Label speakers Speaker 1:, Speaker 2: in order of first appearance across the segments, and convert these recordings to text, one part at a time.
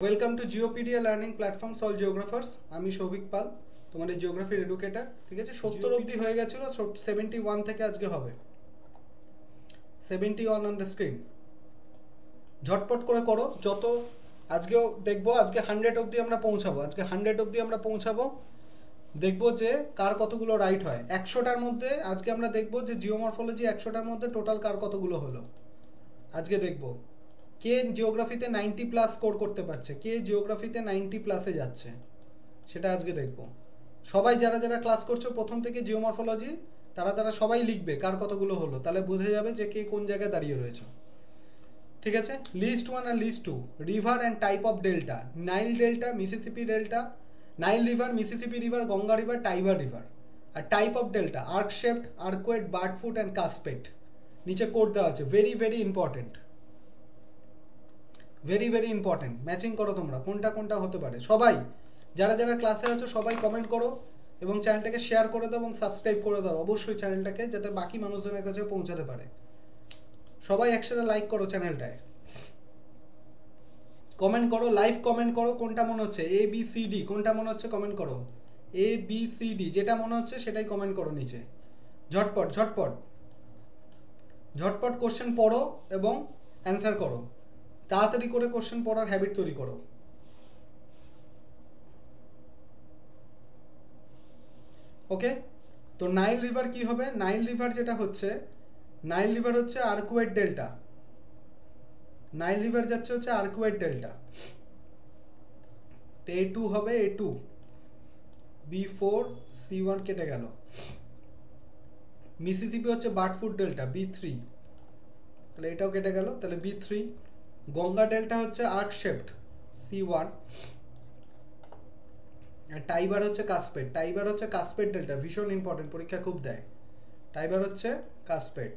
Speaker 1: Welcome to Geopedia learning platform soul geographers. আমি সৌভিক পাল, তোমাদের জিওগ্রাফির educator. ঠিক আছে, 70 অবধি হয়ে গেছিল, 71 থেকে আজকে হবে 71 অন দ্য স্ক্রিন। ঝটপট করে করো, যত আজকেও দেখবো, আজকে 100 অবধি আমরা পৌঁছাবো। আজকে 100 অবধি আমরা পৌঁছাবো, দেখবো যে কার কতগুলো রাইট হয়। 100টার মধ্যে আজকে আমরা দেখবো যে জিওমরফোলজি 100টার মধ্যে টোটাল কার কতগুলো হলো আজকে দেখবো। কে জিওগ্রাফিতে 90 প্লাস স্কোর করতে পারছে, কে জিওগ্রাফিতে 90 প্লাসে যাচ্ছে, সেটা আজকে দেখব। সবাই যারা যারা ক্লাস করছো প্রথম থেকে জিওমরফোলজি, তারা সবাই লিখবে কার কতগুলো হলো, তাহলে বোঝা যাবে যে কে কোন জায়গায় দাঁড়িয়ে রয়েছে। ঠিক আছে, লিস্ট 1 আর list 2, river and type of delta. Nile delta, Mississippi delta, Nile river, Mississippi river, Ganga river, Tiber river. আর type of delta, arc shaped, arcuate, birdfoot and cuspate. নিচে কোড দেওয়া আছে, very very important, very very important. Matching করো তোমরা কোনটা কোনটা হতে পারে। সবাই যারা যারা ক্লাসে আছো সবাই কমেন্ট করো এবং চ্যানেলটাকে শেয়ার করে দাও এবং সাবস্ক্রাইব করে দাও অবশ্যই চ্যানেলটাকে, যাতে বাকি মানুষজনের কাছে পৌঁছাতে পারে। সবাই একসাথে লাইক করো চ্যানেলটায়, কমেন্ট করো, লাইভ কমেন্ট করো। কোনটা মনে হচ্ছে এ বি সি ডি, কোনটা মনে হচ্ছে কমেন্ট করো। এ বি সি ডি যেটা মনে হচ্ছে সেটাই কমেন্ট করো নিচে। ঝটপট ঝটপট ঝটপট কোশ্চেন পড়ো এবং অ্যান্সার করো। তাড়াতাড়ি করে কোশ্চেন পড়ার হ্যাবিট তৈরি করো। ওকে, তো নাইল রিভার কি হবে? নাইল রিভার যেটা হচ্ছে, নাইল রিভার হচ্ছে আর্কওয়েড ডেল্টা। নাইল রিভার যাচ্ছে হচ্ছে আর্কওয়েড ডেল্টা। তো A2 হবে, A2, B4, C1 কেটে গেল। মিসিসিপি হচ্ছে বার্ডফুট ডেল্টা, B3, তাহলে এটাও কেটে গেল, তাহলে B3। গঙ্গা ডেল্টা হচ্ছে আর্ক শেপড, C1। আর টাইবার হচ্ছে কাসপেট, টাইবার হচ্ছে কাসপেট ডেল্টা, ভীষণ ইম্পর্টেন্ট, পরীক্ষা খুব দেয়। টাইবার হচ্ছে কাসপেট,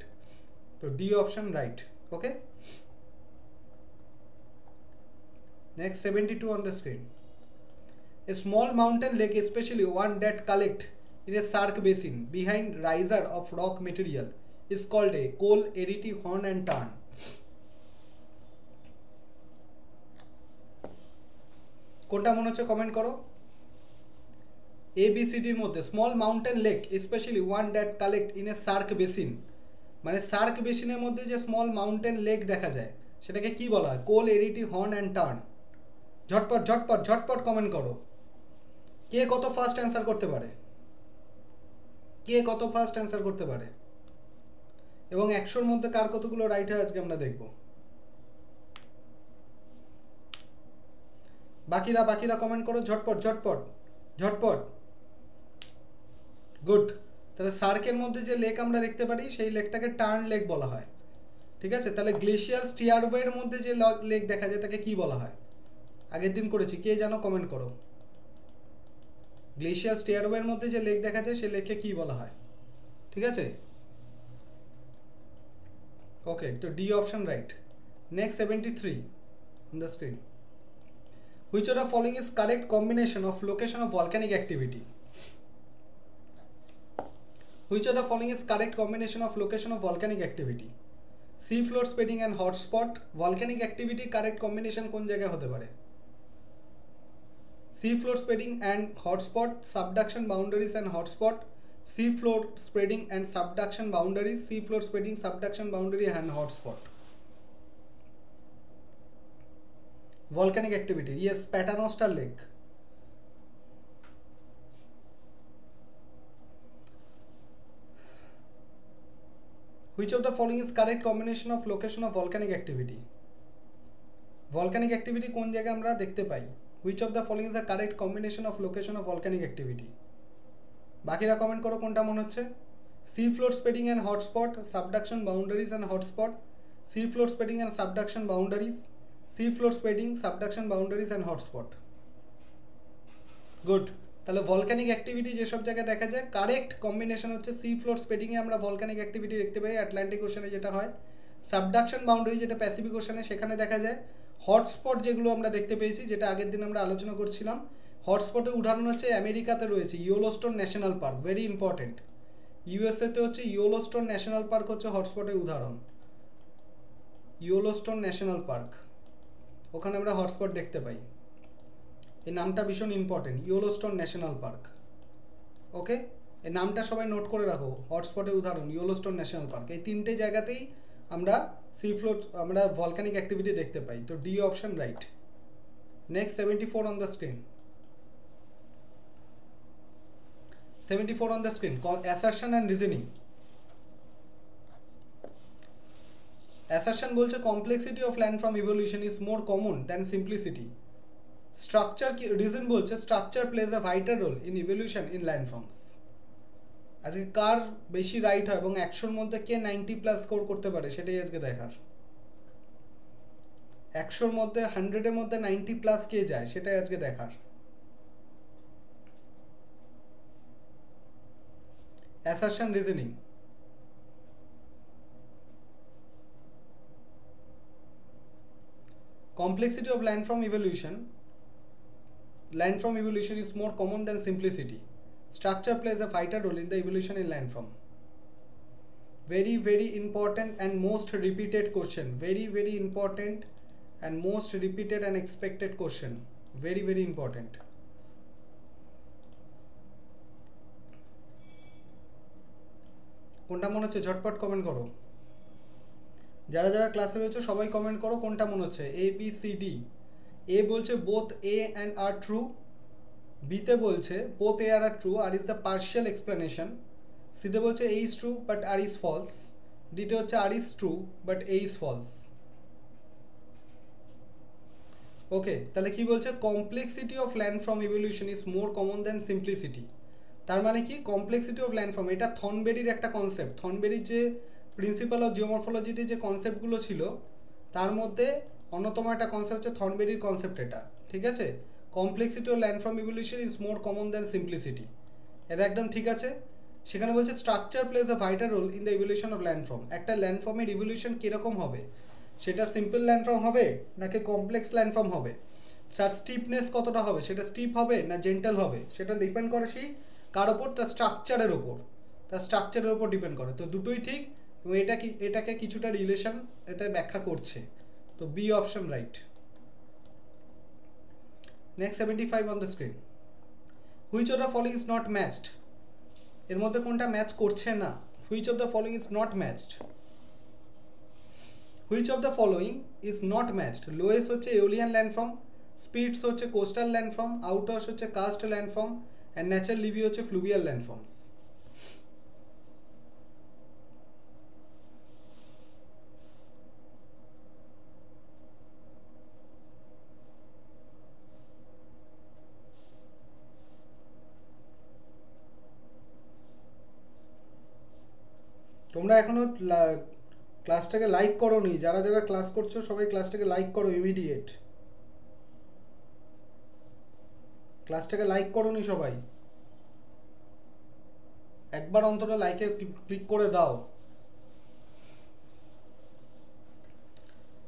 Speaker 1: তো D option right. Okay, next 72 on the screen. A small mountain lake, especially one that collect in a sark basin behind riser of rock material, is called a coal erity horn and tarn. কোনটা মনে হচ্ছে comment করো। এ B C ডির মধ্যে small mountain lake, specially one that collect in a SAARC basin, মানে SAARC বেসিনের মধ্যে যে স্মল মাউন্টেন লেক দেখা যায় সেটাকে কি বলা হয়? কোল এরিটি হর্ন অ্যান্ড টার্ন। ঝটপট ঝটপট ঝটপট কমেন্ট করো, কে কত ফাস্ট অ্যান্সার করতে পারে, কে কত ফাস্ট অ্যান্সার করতে পারে, এবং 100-র মধ্যে কার কতগুলো রাইট হয় আজকে আমরা দেখব। বাকিরা বাকিরা কমেন্ট করো, ঝটপট ঝটপট ঝটপট। গুড, তাহলে সার্কের মধ্যে যে লেক আমরা দেখতে পারি সেই লেকটাকে টার্ন লেক বলা হয়। ঠিক আছে, তাহলে গ্লেশিয়াল স্টিয়ারওয়ের মধ্যে যে লেক দেখা যায় তাকে কি বলা হয়? আগের দিন করেছি, কে জানো কমেন্ট করো। গ্লেশিয়াল স্টিয়ারওয়ের মধ্যে যে লেক দেখা যায় সেই লেককে কি বলা হয়? ঠিক আছে, ওকে, তো D option right. Next 73 on the screen. Which of the following is correct combination of location of volcanic activity? Which of the following is correct combination of location of volcanic activity? Sea floor spreading and hotspot. Volcanic activity correct combination কোন জায়গায় হতে পারে? Sea floor spreading and hotspot, subduction boundaries and hotspot, sea floor spreading and subduction boundaries, sea floor spreading, subduction boundary and hotspot. Volcanic activity, yes, Paternoster Lake. Which of the following is correct combination of location of volcanic activity? Volcanic activity কোন জায়গায় আমরা দেখতে পাই? Which of the following is the correct combination of location of volcanic activity? বাকিরা comment করো কোনটা মনে হচ্ছে। Sea floor spreading and hotspot, subduction boundaries and hotspot, sea floor spreading and subduction boundaries, sea floor spreading, subduction boundaries and hotspot. Good, তাহলে volcanic activity যেসব জায়গায় দেখা যায় কারেক্ট কম্বিনেশন হচ্ছে সি ফ্লোর স্প্রেডিংয়ে আমরা ভলক্যানিক অ্যাক্টিভিটি দেখতে পাই, Atlantic Oshane যেটা হয়। সাবডাকশন বাউন্ডারি যেটা প্যাসিফিক ওশানে সেখানে দেখা যায়। হটস্পট যেগুলো আমরা দেখতে পেয়েছি, যেটা আগের দিন আমরা আলোচনা করছিলাম, হটস্পটের উদাহরণ হচ্ছে আমেরিকাতে রয়েছে Yellowstone National Park, very important. ইউএসএতে হচ্ছে ইয়েলোস্টোন ন্যাশনাল পার্ক হচ্ছে হটস্পটের উদাহরণ। ইয়েলোস্টোন ন্যাশনাল পার্ক, ওখানে আমরা হটস্পট দেখতে পাই। এই নামটা ভীষণ ইম্পর্টেন্ট, ইয়েলোস্টোন ন্যাশনাল পার্ক। ওকে, এই নামটা সবাই নোট করে রাখো, হটস্পটের উদাহরণ ইয়েলোস্টোন ন্যাশনাল পার্ক। এই তিনটে জায়গাতেই আমরা সি ফ্লোর, আমরা ভলকানিক অ্যাক্টিভিটি দেখতে পাই। তো D option right. Next 74 on the screen. 74 on the screen, called assertion and reasoning. Assertion বলছে complexity of landform evolution is more common than simplicity. Structure, reason বলছে structure plays a vital role in evolution in landforms. আজকে কার বেশি right হয় এবং 100 মধ্যে কে 90+ score করতে পারে সেটাই আজকে দেখার। 100 মধ্যে 100 এর মধ্যে 90+ কে যায় সেটাই আজকে দেখার। Assertion, reasoning. Complexity of landform evolution. Landform evolution is more common than simplicity. Structure plays a vital role in the evolution in landform. Very, very important and most repeated question. Very, very important and most repeated and expected question. Very, very important. কোনটা মনে হচ্ছে ঝটপট comment করো। যারা যারা ক্লাসে রয়েছে সবাই কমেন্ট করো কোনটা মনে হচ্ছে। A B C D. A বলছে both A and R true. বিতে বলছে both A R true, R is the partial explanation. সিতে বলছে A is true but R is false. ডিতে হচ্ছে R is true but A is false. Okay, তাহলে কি বলছে complexity of landform evolution is more common than simplicity. তার মানে কি কমপ্লেক্সিটি অফ ল্যান্ডফর্ম, এটা থর্নবেরির একটা কনসেপ্ট। থর্নবেরির যে প্রিন্সিপাল অফ জিওমরফোলজিতে যে কনসেপ্টগুলো ছিল তার মধ্যে অন্যতম একটা কনসেপ্ট হচ্ছে থর্নবেরির কনসেপ্ট এটা। ঠিক আছে, complexity of landform evolution is more common than simplicity, এটা একদম ঠিক আছে। সেখানে বলছে structure plays a vital role in the evolution of landform. একটা ল্যান্ডফর্মের ইভলিউশন কীরকম হবে, সেটা সিম্পল ল্যান্ডফর্ম হবে নাকি কমপ্লেক্স ল্যান্ডফর্ম হবে, তার স্টিপনেস কতটা হবে, সেটা স্টিপ হবে না জেন্টাল হবে, সেটা ডিপেন্ড করে সেই কার ওপর, তার স্ট্রাকচারের ওপর, তার স্ট্রাকচারের ওপর ডিপেন্ড করে। তো দুটোই ঠিক এবং এটাকে কিছুটা রিলেশন এটা ব্যাখ্যা করছে। তো B option right. Next 75 on the screen. Which of the following is not matched. এর মধ্যে কোনটা ম্যাচ করছে না। Which of the following is not matched. Which of the following is not matched. Loess হচ্ছে এওলিয়ান ল্যান্ডফর্ম, স্পিটস হচ্ছে coastal landform, outers হচ্ছে karst landform, and natural levee হচ্ছে fluvial ল্যান্ডফর্মস। তোমরা এখনো ক্লাসটাকে লাইক করোনি, যারা যারা ক্লাস করছো সবাই ক্লাসটাকে লাইক করো ইমিডিয়েট। ক্লাসটাকে লাইক করোনি সবাই, একবার অন্তত লাইকে ক্লিক করে দাও।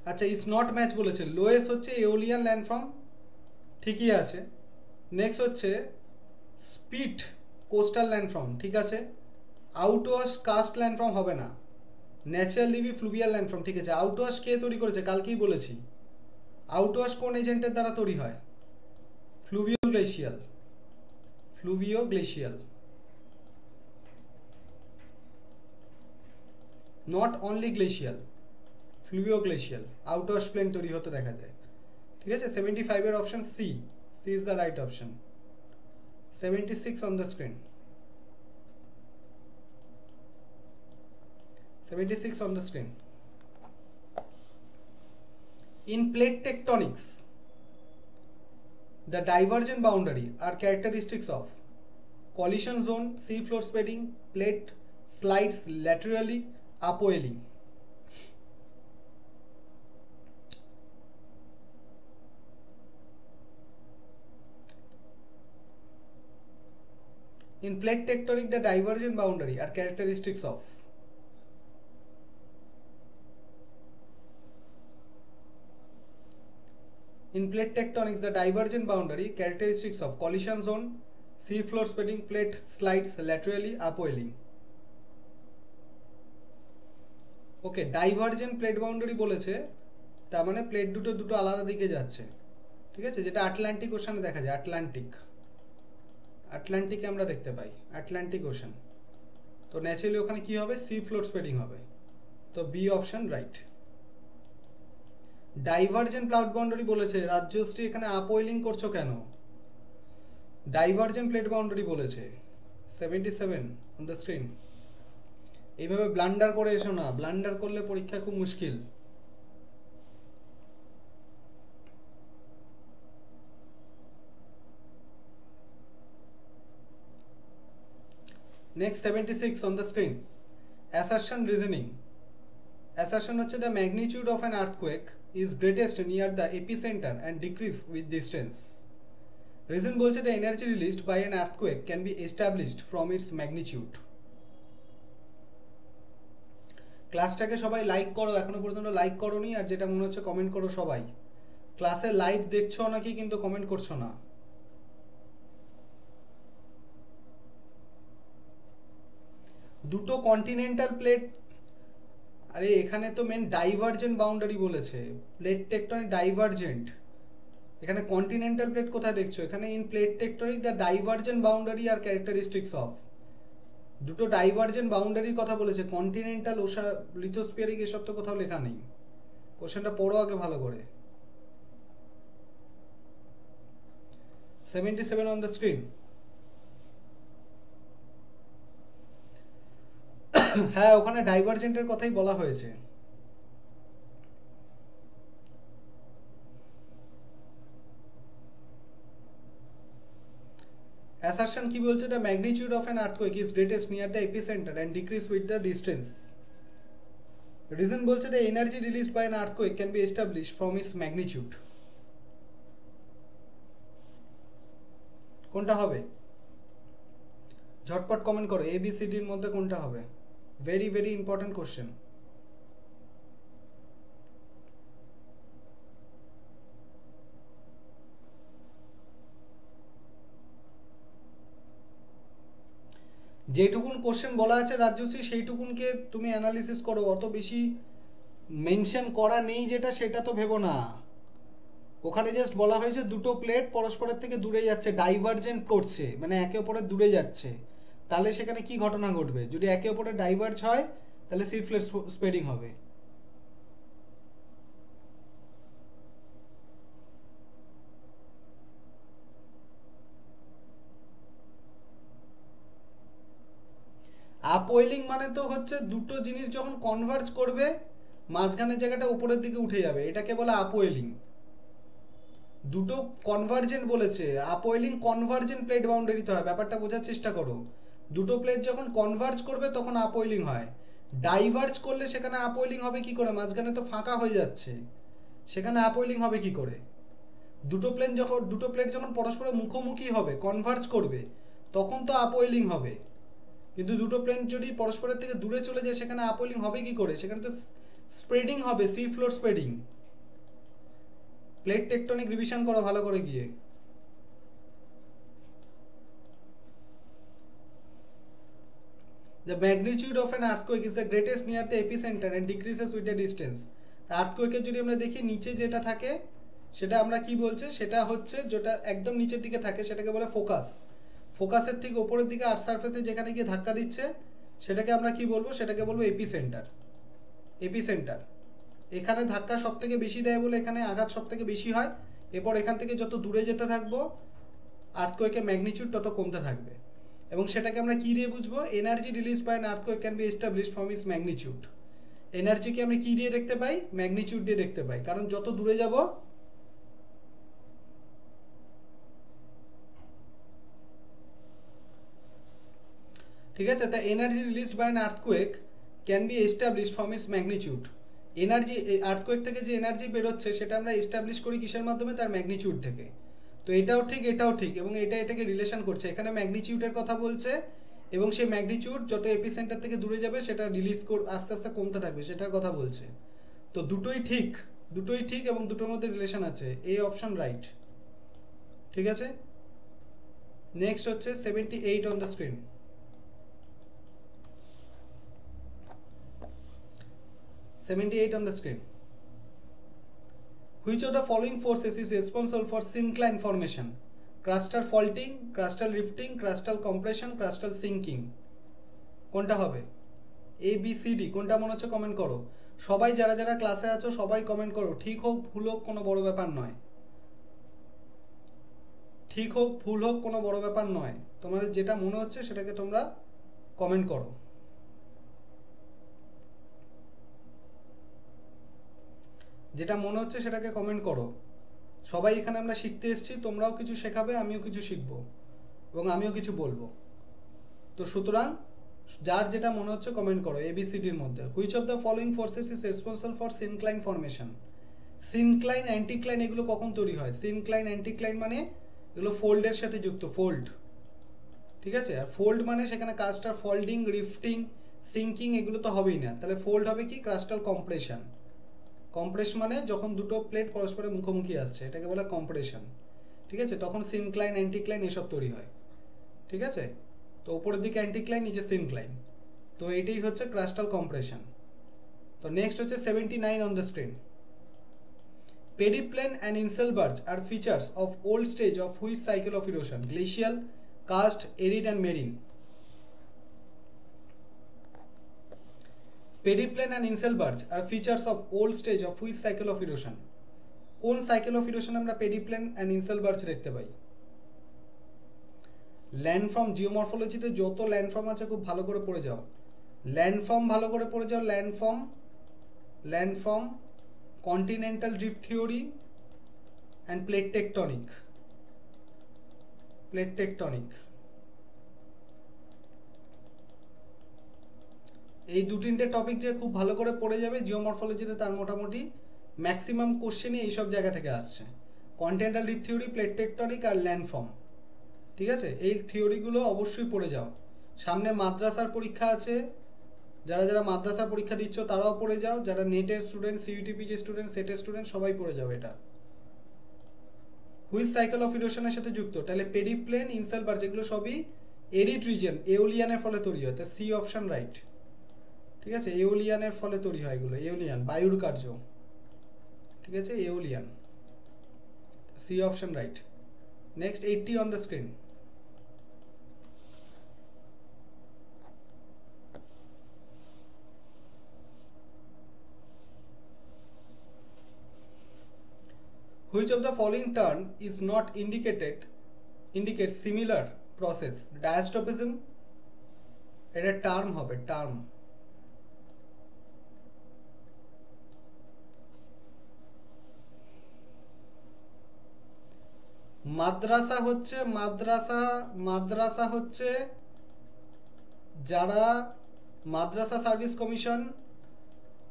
Speaker 1: আচ্ছা, ইজ নট ম্যাচ বলেছে। লোয়েস্ট হচ্ছে এওলিয়ান ল্যান্ডফর্ম, ঠিকই আছে। নেক্সট হচ্ছে স্পিট কোস্টাল ল্যান্ডফর্ম, ঠিক আছে। আউটওয়াশ কাস্ট ল্যান্ডফর্ম হবে না। ন্যাচারাল লিভি ফ্লুভিয়াল ল্যান্ডফর্ম, ঠিক আছে। আউটওয়াশ কে তৈরি করেছে কালকেই বলেছি। আউটওয়াশ কোন এজেন্টের দ্বারা তৈরি হয়? Fluvio glacial. Fluvio glacial, not only glacial, fluvio glacial outwash plain তৈরি হতে দেখা যায়। ঠিক আছে, 75 এর option C, C is the right option. 76 on the screen. 76 on the screen. In plate tectonics, the divergent boundary are characteristics of collision zone, sea floor spreading, plate slides laterally, upwelling. In plate tectonic, the divergent boundary are characteristics of In plate tectonics, the divergent boundary characteristics of collision zone, sea floor spreading, plate slides laterally, upwelling. Okay, divergent plate boundary বলেছে, তার মানে plate দুটো আলাদা দিকে যাচ্ছে। ঠিক আছে, যেটা আটলান্টিক ওশানে দেখা যায়, আটলান্টিকে আমরা দেখতে পাই, আটলান্টিক ওশান। তো ন্যাচারালি ওখানে কি হবে, সি ফ্লোর স্প্রেডিং হবে। তো B option right. Divergent cloud boundary বলেছে, রাজ্যশ্রী এখানে আপওয়েলিং করছো কেন? ডাইভারজেন্ট প্লেট বাউন্ডারি বলেছে। 77 অন দ্য স্ক্রিন। এইভাবে ব্লান্ডার করে এসো না, ব্লান্ডার করলে পরীক্ষা খুব মুশকিল। Next 76 on the screen. Assertion reasoning. Assertion হচ্ছে the magnitude of an earthquake is greatest near the epicentre and decrease with distance. Reason বলছে the energy released by an earthquake can be established from its magnitude. ক্লাসটাকে সবাই like করো, এখনো পর্যন্ত like করোনি, আর যেটা মনে হচ্ছে কমেন্ট করো সবাই। ক্লাসে লাইভ দেখছো নাকি কিন্তু কমেন্ট করছো না। দুটো কন্টিনেন্টাল প্লেট, আরে এখানে তো মেন ডাইভারজেন্ট বাউন্ডারি বলেছে, প্লেট টেকটনিক ডাইভারজেন্ট। এখানে কন্টিনেন্টাল প্লেট কোথায় দেখছো? এখানে in plate tectonic the divergent boundary are characteristics of. দুটো ডাইভারজেন্ট বাউন্ডারির কথা বলেছে, কন্টিনেন্টাল ওশা লিথোস্ফিয়ারিক এসব তো কোথাও লেখা নেই। কোশ্চেনটা পড়ো আগে ভালো করে। 77 অন দ্য স্ক্রিন। হ্যাঁ, ওখানে ডাইভারজেন্টের কথাই বলা হয়েছে। অ্যাসারশন কি বলছে? The magnitude of an earthquake is greatest near the epicentre and decrease with the distance. Reason বলছে the energy released by an earthquake can be established from its magnitude. কোনটা হবে? ঝটপট কমেন্ট করো, এ বি সি ডির মধ্যে কোনটা হবে? Very very important question. যেটুকুন কোশ্চেন বলা আছে রাজ্যশ্রী, সেইটুকুনকে তুমি অ্যানালিসিস করো, অত বেশি মেনশন করা নেই যেটা, সেটা তো ভেবো না। ওখানে জাস্ট বলা হয়েছে দুটো প্লেট পরস্পরের থেকে দূরে যাচ্ছে, ডাইভারজেন্ট করছে, মানে একে অপরের দূরে যাচ্ছে। তাহলে সেখানে কি ঘটনা ঘটবে? যদি একে অপরের ডাইভার্জ হয় তাহলে সি ফ্লোর স্প্রেডিং হবে। আপওয়েলিং মানে তো হচ্ছে দুটো জিনিস যখন কনভার্জ করবে, মাঝখানের জায়গাটা উপরের দিকে উঠে যাবে, এটাকে বলে আপওয়েলিং। দুটো কনভার্জেন্ট বলেছে, আপওয়েলিং কনভার্জেন্ট প্লেট বাউন্ডারিতে হয়, ব্যাপারটা বোঝার চেষ্টা করো। দুটো প্লেট যখন কনভার্জ করবে তখন আপওয়েলিং হয়। ডাইভার্জ করলে সেখানে আপওয়েলিং হবে কি করে? মাঝখানে তো ফাঁকা হয়ে যাচ্ছে, সেখানে আপওয়েলিং হবে কি করে? দুটো প্লেট যখন পরস্পরের মুখোমুখি হবে, কনভার্জ করবে, তখন তো আপওয়েলিং হবে। কিন্তু দুটো প্লেন যদি পরস্পরের থেকে দূরে চলে যায়, সেখানে আপওয়েলিং হবে কি করে? সেখানে তো স্প্রেডিং হবে, sea floor spreading. Plate tectonic revision করো ভালো করে গিয়ে। The magnitude of an earthquake is the greatest near the epicenter and decreases with the distance. আর্থকোয়েকের যদি আমরা দেখি নিচে যেটা থাকে সেটা আমরা কি বলছে, সেটা হচ্ছে যেটা একদম নিচের দিকে থাকে সেটাকে বলে ফোকাস। ফোকাসের ঠিক উপরের দিকে আর্থ সারফেসে যেখানে গিয়ে ধাক্কা দিচ্ছে সেটাকে আমরা কি বলবো? সেটাকে বলবো এপিসেন্টার। এপিসেন্টার এখানে ধাক্কা সব থেকে বেশি দেয় বলে এখানে আঘাত সব থেকে বেশি হয়। এরপর এখান থেকে যত দূরে যেতে থাকবো আর্থকোয়েকের ম্যাগনিটিউড তত কমতে থাকবে। এবং সেটাকে আমরা কি দিয়ে বুঝবো? Energy release by an earthquake can be established from its magnitude. এনার্জিকে আমরা কি দিয়ে দেখতে পাই? ম্যাগনিটিউড দিয়ে দেখতে পাই, কারণ যত দূরে যাব ঠিক আছে, তা energy released by an earthquake can be established from its magnitude. Energy, earthquake থেকে যে এনার্জি বেরোচ্ছে সেটা আমরা এস্টাবলিশ করি কিসের মাধ্যমে? তার ম্যাগনিটিউড থেকে। তো এটাও ঠিক এটাও ঠিক, এবং এটাকে রিলেশন করছে, এখানে ম্যাগনিটিউডের কথা বলছে, এবং সেই ম্যাগনিটিউড যত এপিসেন্টার থেকে দূরে যাবে সেটা রিলিজ আস্তে আস্তে কমতে থাকবে সেটার কথা বলছে। তো দুটোই ঠিক, দুটোই ঠিক, এবং দুটোর মধ্যে রিলেশন আছে। এই অপশন রাইট। ঠিক আছে, নেক্সট হচ্ছে 78 on the screen. 78 on the screen. Which of the following forces is responsible for syncline formation? Crustal faulting, crustal rifting, crustal compression, crustal sinking. কোনটা হবে? ABCD কোনটা মনে হচ্ছে কমেন্ট করো। সবাই যারা যারা ক্লাসে আছো সবাই কমেন্ট করো, ঠিক হোক ভুল হোক কোনো বড় ব্যাপার নয়, ঠিক হোক ভুল হোক কোনো বড় ব্যাপার নয়, তোমাদের যেটা মনে হচ্ছে সেটাকে তোমরা কমেন্ট করো। যেটা মনে হচ্ছে সেটাকে কমেন্ট করো। সবাই এখানে আমরা শিখতে এসেছি, তোমরাও কিছু শেখাবে, আমিও কিছু শিখবো এবং আমিও কিছু বলবো। তো সুতরাং যার যেটা মনে হচ্ছে কমেন্ট করো ABCDর মধ্যে। Which of the following forces is responsible for syncline formation? Syncline anticline এগুলো কখন তৈরি হয়? সিনক্লাইন অ্যান্টিক্লাইন মানে এগুলো ফোল্ডের সাথে যুক্ত, ফোল্ড, ঠিক আছে? আর ফোল্ড মানে সেখানে কাস্টার ফোল্ডিং, রিফটিং, সিঙ্কিং এগুলো তো হবেই না, তাহলে ফোল্ড হবে কি? Crustal compression. কম্প্রেস মানে যখন দুটো প্লেট পরস্পরের মুখোমুখি আসছে এটাকে বলে কম্প্রেশন, ঠিক আছে? তখন সিনক্লাইন অ্যান্টিক্লাইন এসব তৈরি হয়, ঠিক আছে? তো উপরের দিকে অ্যান্টিক্লাইন, নিচে সিনক্লাইন, তো এইটাই হচ্ছে ক্রাস্টাল কম্প্রেশন। তো নেক্সট হচ্ছে 79 on the screen. Periplane and inselbergs are features of old stage of which cycle of erosion? Glacial, karst, arid and marine. Periplane and inselbergs are features of old stage of which cycle of erosion? কোন cycle of erosion আমরা pediplain and inselberg দেখতে পাই? Landform, জিওমরফোলজিতে যত landform আছে খুব ভালো করে পড়ে যাও, ল্যান্ডফর্ম ভালো করে পড়ে যাও। Landform, continental drift theory and plate tectonic. এই দু তিনটে টপিক যে খুব ভালো করে পড়ে যাবে জিওমরফোলজিতে, তার মোটামুটি ম্যাক্সিমাম কোশ্চেনই এইসব জায়গা থেকে আসছে। Continental drift theory, plate tectonic আর ল্যান্ডফর্ম, ঠিক আছে? এই থিওরিগুলো অবশ্যই পড়ে যাও। সামনে মাদ্রাসার পরীক্ষা আছে, যারা যারা মাদ্রাসার পরীক্ষা দিচ্ছ তারাও পড়ে যাও, যারা নেটের স্টুডেন্ট, CUTPG স্টুডেন্ট, সেটের স্টুডেন্ট সবাই পড়ে যাও এটা। হুইচ সাইকেল অফ ইরোশনের সাথে যুক্ত? তাহলে পেডিপ্লেন, ইনসেলবার্গ যেগুলো সবই এরিড রিজন, এওলিয়ানের ফলে তৈরি হয়, তা সি অপশন রাইট, ঠিক আছে? এওলিয়ানের ফলে তৈরি হয় এগুলো, এওলিয়ান বায়ুর কার্য, ঠিক আছে? Aeolian, C option right. Next 80 on the screen. Which of the following term is not indicates similar process? Diastrophism, এটা টার্ম হবে, টার্ম। মাদ্রাসা হচ্ছে যারা মাদ্রাসা সার্ভিস কমিশন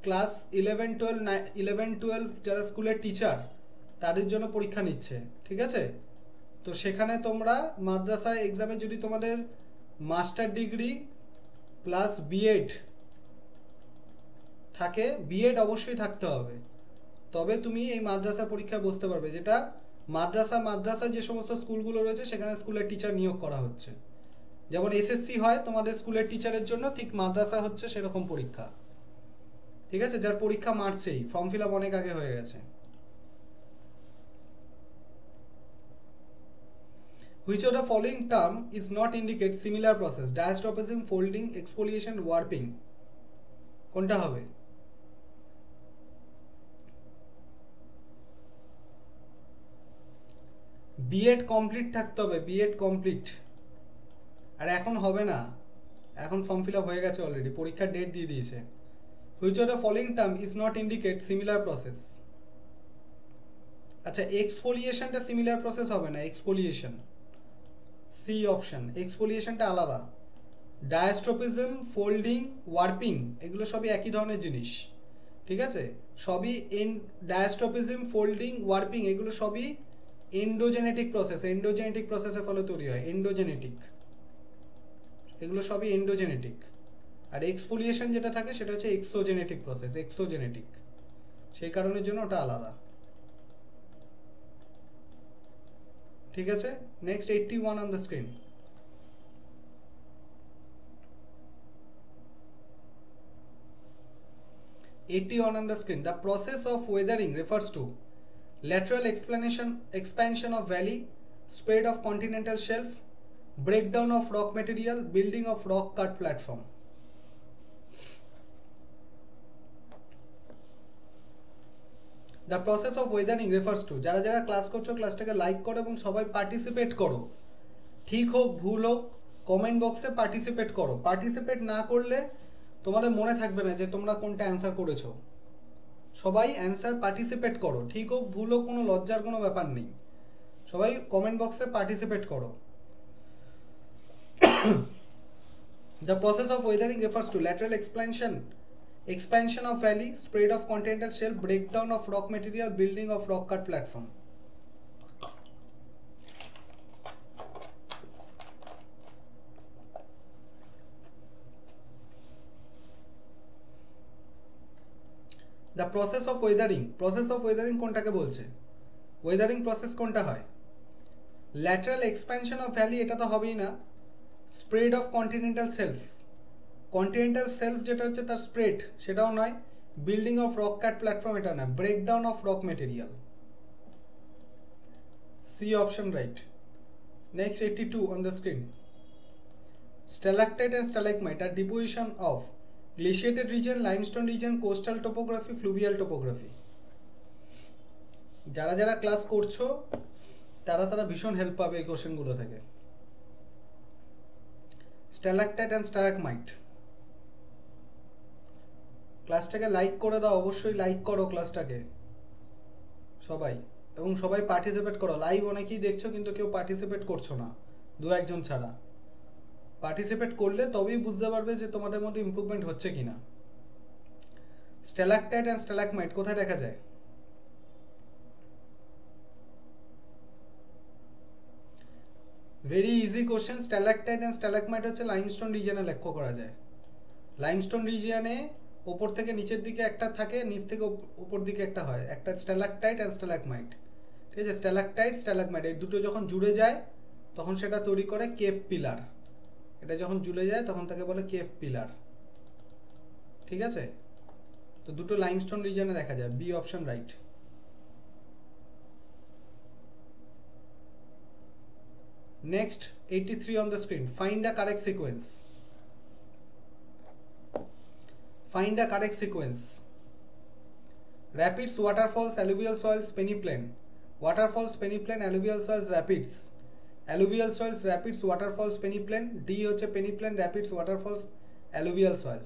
Speaker 1: ক্লাস 11-12 যারা স্কুলের টিচার তাদের জন্য পরীক্ষা নিচ্ছে, ঠিক আছে? তো সেখানে তোমরা মাদ্রাসা এক্সামে যদি তোমাদের মাস্টার ডিগ্রি প্লাস বিএড থাকে, বিএড অবশ্যই থাকতে হবে, তবে তুমি এই মাদ্রাসা পরীক্ষায় বসতে পারবে। যেটা মাদ্রাসা যে সমস্ত স্কুলগুলো রয়েছে সেখানে স্কুলের টিচার নিয়োগ করা হচ্ছে, যেমন এসএসসি হয় তোমাদের স্কুলের টিচারের জন্য, ঠিক মাদ্রাসা হচ্ছে সেরকম পরীক্ষা, ঠিক আছে? যার পরীক্ষা মার্চেই, ফর্ম ফিল আপ অনেক আগে হয়ে গেছে। Which of the following term is not indicate similar process? Diastrophism, folding, exfoliation, warping. কোনটা হবে? বিএড কমপ্লিট থাকতে হবে, বিএড কমপ্লিট। আর এখন হবে না, এখন ফর্ম ফিল আপ হয়ে গেছে অলরেডি, পরীক্ষার ডেট দিয়ে দিয়েছে। Which of the following term is not indicate similar process? আচ্ছা, এক্সফোলিয়েশনটা সিমিলার প্রসেস হবে না, এক্সফোলিয়েশন সি অপশন, এক্সফোলিয়েশনটা আলাদা। ডায়াস্ট্রোপিজম, ফোল্ডিং, ওয়ার্পিং এগুলো সবই একই ধরনের জিনিস, ঠিক আছে? সবই ডায়াস্ট্রোপিজম, ফোল্ডিং, ওয়ার্পিং এগুলো সবই এন্ডোজেনেটিক প্রসেসের ফলে তৈরি হয়, এগুলো সবই এন্ডোজেনেটিক। আর এক্সফোলিয়েশন যেটা থাকে সেটা হচ্ছে এক্সোজেনেটিক প্রসেস, সেই কারণের জন্য ওটা আলাদা, ঠিক আছে? Next 81 on the screen. On the screen, the process of weathering refers to lateral expansion of valley, spread of continental shelf, breakdown of rock material, building of rock cut platform. The process of weathering refers to, যারা যারা class করছো ক্লাসটাকে like করো এবং সবাই participate করো, ঠিক হোক ভুল হোক কমেন্ট বক্সে পার্টিসিপেট করো। পার্টিসিপেট না করলে তোমাদের মনে থাকবে না যে তোমরা কোনটা অ্যান্সার করেছো। সবাই অ্যান্সার পার্টিসিপেট করো, ঠিক হোক ভুল হোক, কোনো লজ্জার কোনো ব্যাপার নেই, সবাই কমেন্ট বক্সে পার্টিসিপেট করো। The process of weathering refers to lateral expansion of valley, spread of continental shelf, breakdown of rock material, building of rock cut platform. The process of weathering কোনটাকে বলছে? ওয়েদারিং প্রসেস কোনটা হয়? Lateral expansion of valley এটা তো হবেই না। Spread of continental self যেটা হচ্ছে তার স্প্রেড সেটাও নয়। Building of rock cut platform এটা নয়। Breakdown of rock material, C option right. Next 82 on the screen. Stalactite and stalagmite are deposition of glaciated region, limestone region, coastal topography, fluvial topography. যারা যারা class করছো তারা ভীষণ help পাবে এই কোশ্চেনগুলো থেকে। স্ট্যালাকটাইট অ্যান্ড স্ট্যালাগমাইট, ক্লাসটাকে লাইক করে দাও, অবশ্যই লাইক করো ক্লাসটাকে সবাই, এবং সবাই পার্টিসিপেট করো। লাইভ অনেকেই দেখছো কিন্তু কেউ পার্টিসিপেট করছো না, দু একজন ছাড়া। পার্টিসিপেট করলে তবেই বুঝতে পারবে যে তোমাদের মধ্যে ইমপ্রুভমেন্ট হচ্ছে কিনা। স্ট্যালাকটাইট অ্যান্ড স্ট্যালাগমাইট কোথায় দেখা যায়? Very easy question. Stalactite and stalagmite হচ্ছে লাইমস্টোন রিজিয়নে লক্ষ্য করা যায়। লাইমস্টোন রিজিয়নে ওপর থেকে নিচের দিকে একটা থাকে, নিচ থেকে ওপর দিকে একটা হয়, একটা স্ট্যালাকটাইট অ্যান্ড স্ট্যালাগমাইট। ঠিক আছে, স্ট্যালাকটাইট স্ট্যালাগমাইট এই দুটো যখন জুড়ে যায় তখন সেটা তৈরি করে কেপ পিলার। এটা যখন জুড়ে যায় তখন তাকে বলে কেপ পিলার। ঠিক আছে, তো দুটো লাইমস্টোন রিজিয়নে দেখা যায়। B option right. Next 83 on the screen. Find the correct sequence. Find the correct sequence. Rapids, waterfalls, alluvial soils, peneplain. Waterfalls, peneplain, alluvial soils, rapids. Alluvial soils, rapids, waterfalls, peneplain. D হচ্ছে peneplain, rapids, waterfalls, alluvial soil.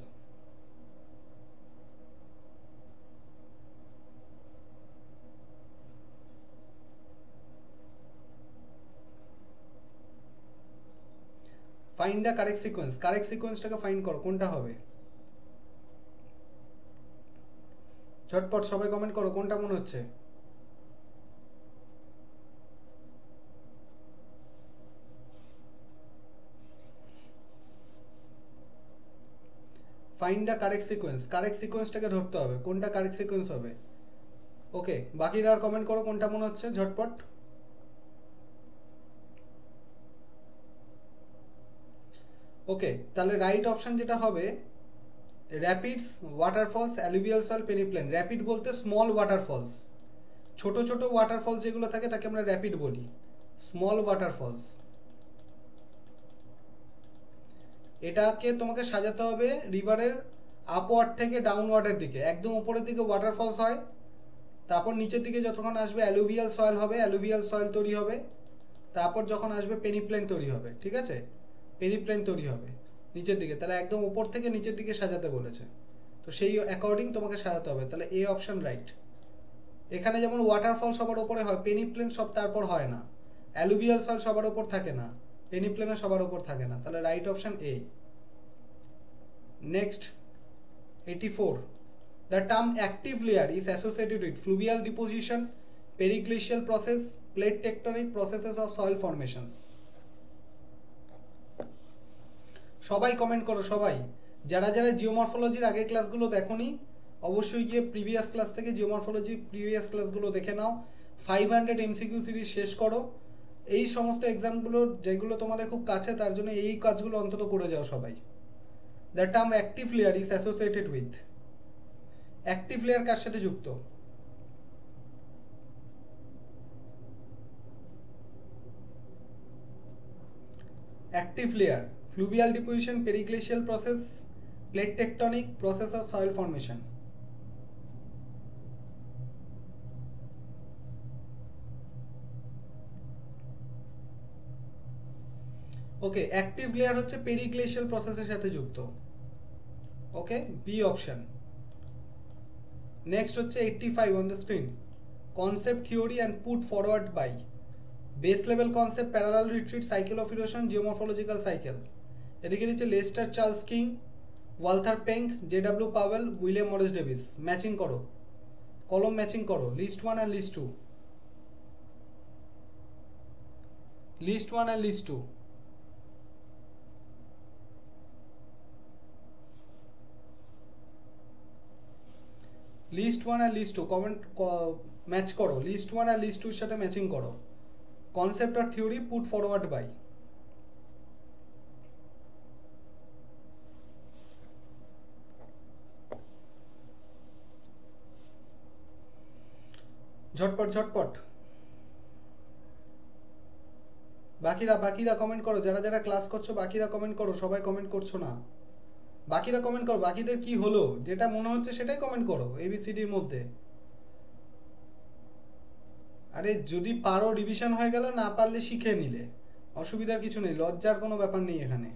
Speaker 1: Find the correct sequence. Correct সিকোয়েন্সটাকে find করো, কোনটা হবে? ঝটপট সবাই comment করো কোনটা মনে হচ্ছে। Find the correct sequence. Correct সিকোয়েন্সটাকে ধরতে হবে, কোনটা কারেক্ট সিকোয়েন্স হবে। ওকে, বাকিরা আর কমেন্ট করো কোনটা মনে হচ্ছে ঝটপট। ওকে, তাহলে রাইট অপশন যেটা হবে rapids, waterfalls, alluvial soil, peneplain. Rapid বলতে স্মল ওয়াটারফলস, ছোট ছোট ওয়াটারফলস যেগুলো থাকে তাকে আমরা র্যাপিড বলি, স্মল ওয়াটারফলস। এটাকে তোমাকে সাজাতে হবে রিভারের আপওয়ার্ড থেকে ডাউনওয়ার্ডের দিকে। একদম উপরের দিকে ওয়াটারফলস হয়, তারপর নিচের দিকে যতক্ষণ আসবে অ্যালুভিয়াল সয়েল হবে, অ্যালুভিয়াল সয়েল তৈরি হবে, তারপর যখন আসবে পেনিপ্লেন তৈরি হবে। ঠিক আছে, পেনিপ্লেন তৈরি হবে নিচের দিকে। তাহলে একদম উপর থেকে নিচের দিকে সাজাতে বলেছে, তো সেই অ্যাকর্ডিং তোমাকে সাজাতে হবে। তাহলে এ অপশন রাইট। এখানে যেমন ওয়াটারফল সবার উপরে হয়, পেনিপ্লেন সব তারপর হয় না, অ্যালুভিয়াল সয়েল সবার উপর থাকে না, পেনিপ্লেনও সবার উপর থাকে না। তাহলে right option A. Next 84. The term active layer is associated with fluvial deposition, periglacial process, plate tectonic processes of soil formations. সবাই কমেন্ট করো, সবাই যারা যারা জিওমরফোলজির আগের ক্লাসগুলো দেখোনি অবশ্যই গিয়ে প্রিভিয়াস ক্লাস থেকে জিওমরফোলজির প্রিভিয়াস ক্লাসগুলো দেখে নাও। 500 এমসিকিউ সিরিজ শেষ করো। এই সমস্ত এক্সামগুলো যেগুলো তোমাদের খুব কাছে তার জন্য এই কাজগুলো অন্তত করে যাও সবাই। The term active layer is associated with, active layer কার সাথে যুক্ত? Active layer, fluvial deposition, periglacial process, plate tectonic, process of soil formation. Okay, active layer হচ্ছে পেরিগ্লেশিয়াল প্রসেসের সাথে যুক্ত। ওকে, বি অপশন। নেক্সট হচ্ছে 85 on the screen, concept theory and put forward by base level concept, parallel retreat, cycle of erosion, geomorphological cycle. এদিকে দিচ্ছে Lester Charles King, Walther Penck, J W. Powell, William Morris Davis. Matching করো, column matching করো, list 1 আর list 2, list 1 আর list 2। List 1 আর list 2 comment match করো, list 1 আর list 2 এর সাথে ম্যাচিং করো। কনসেপ্ট আর থিওরি পুট ফরওয়ার্ড বাই। ঝটপট ঝটপট, বাকিরা কমেন্ট করো, যারা যারা ক্লাস করছো বাকিরা কমেন্ট করো, সবাই কমেন্ট করছো না। বাকিরা কমেন্ট করো, বাকিদের কি হলো যেটা মনে হচ্ছে সেটাই কমেন্ট করো এবিসিডির মধ্যে। আরে যদি পারো রিভিশন হয়ে গেল, না পারলে শিখে নিলে, অসুবিধার কিছু নেই, লজ্জার কোনো ব্যাপার নেই এখানে।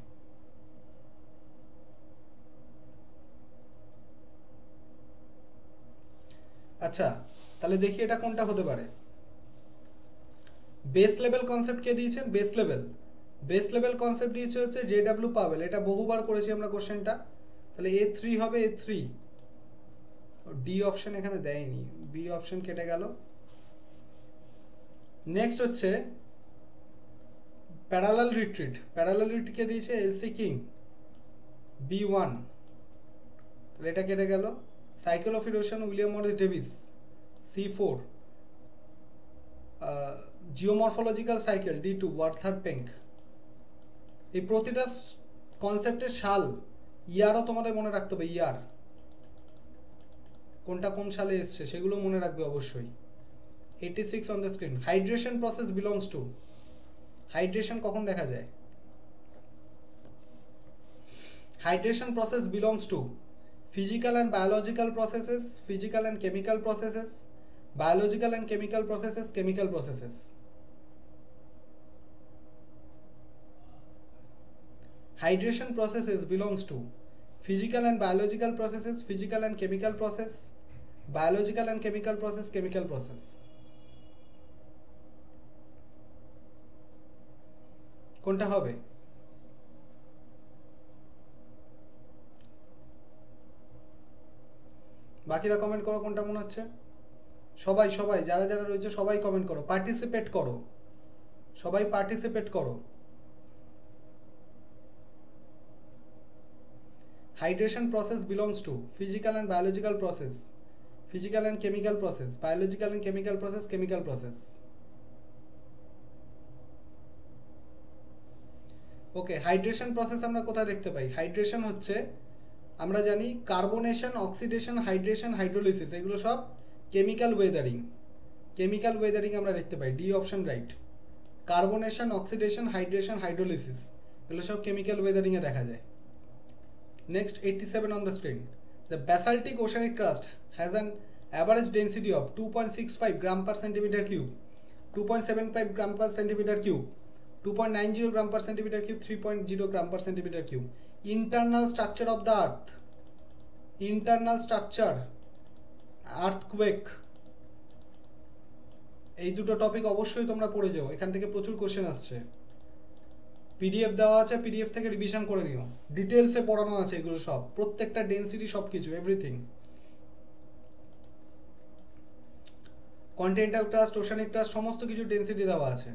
Speaker 1: আচ্ছা, তাহলে দেখি এটা কোনটা হতে পারে। বেস লেভেল কনসেপ্ট কে দিয়েছেন? বেস লেভেল কনসেপ্ট দিয়েছে হচ্ছে জে.ডব্লিউ. পাওয়েল। এটা বহুবার করেছি আমরা কোশ্চেনটা। তাহলে A3 হবে, A3। ডি অপশন এখানে দেয়নি, বি অপশন কেটে গেল। নেক্সট হচ্ছে প্যারালাল রিট্রিট কে দিয়েছে এলসি কিং, B1। তাহলে এটা কেটে গেল। Cycle of erosion, William Morris Davis, C4। Geomorphological cycle, D2, Walther Penck. এই প্রতিটা কনসেপ্টের সাল, ইয়ারও তোমাদের মনে রাখতে হবে, ইয়ার কোনটা কোন সালে এসছে সেগুলো মনে রাখবে অবশ্যই। 86 on the screen, hydration process belongs to. Hydration কখন দেখা যায়? Hydration process belongs to physical and biological processes, physical and chemical processes, biological and chemical processes, chemical processes. Hydration processes belongs to physical and biological processes, physical and chemical process, biological and chemical process, chemical process. কোনটা হবে? বাকিরা comment করো কোনটা মনে হচ্ছে। সবাই যারা যারা রয়েছে সবাই কমেন্ট করো, পার্টিসিপেট করো, সবাই পার্টিসিপেট করো। Hydration process belongs to physical and biological process, physical and chemical process, biological and chemical process, chemical process. Okay, hydration process আমরা কোথায় দেখতে পাই? হাইড্রেশন হচ্ছে আমরা জানি কার্বনেশন, অক্সিডেশন, হাইড্রেশন, হাইড্রোলিসিস, এগুলো সব কেমিক্যাল ওয়েদারিং আমরা দেখতে পাই। D option right. Carbonation, oxidation, hydration, hydrolysis এগুলো সব কেমিক্যাল ওয়েদারিং এ দেখা যায়। Next, 87 on the screen. The basaltic oceanic crust has an average density of 2.65 gram per centimeter cube, 2.75 gram per centimeter cube, 2.90 gram per centimeter cube, 3.0 gram per centimeter cube. Internal structure of the earth, internal structure, earthquake, এই দুটো topic অবশ্যই তোমরা পড়ে যাও, এখান থেকে প্রচুর question আসছে। পিডিএফ দেওয়া আছে, পিডিএফ থেকে রিভিশন করে নিও, ডিটেলসে পড়ানো আছে এগুলো সব, প্রত্যেকটা ডেনসিটি সব কিছু, everything. Continental crust, oceanic crust সমস্ত কিছু ডেনসিটি দেওয়া আছে।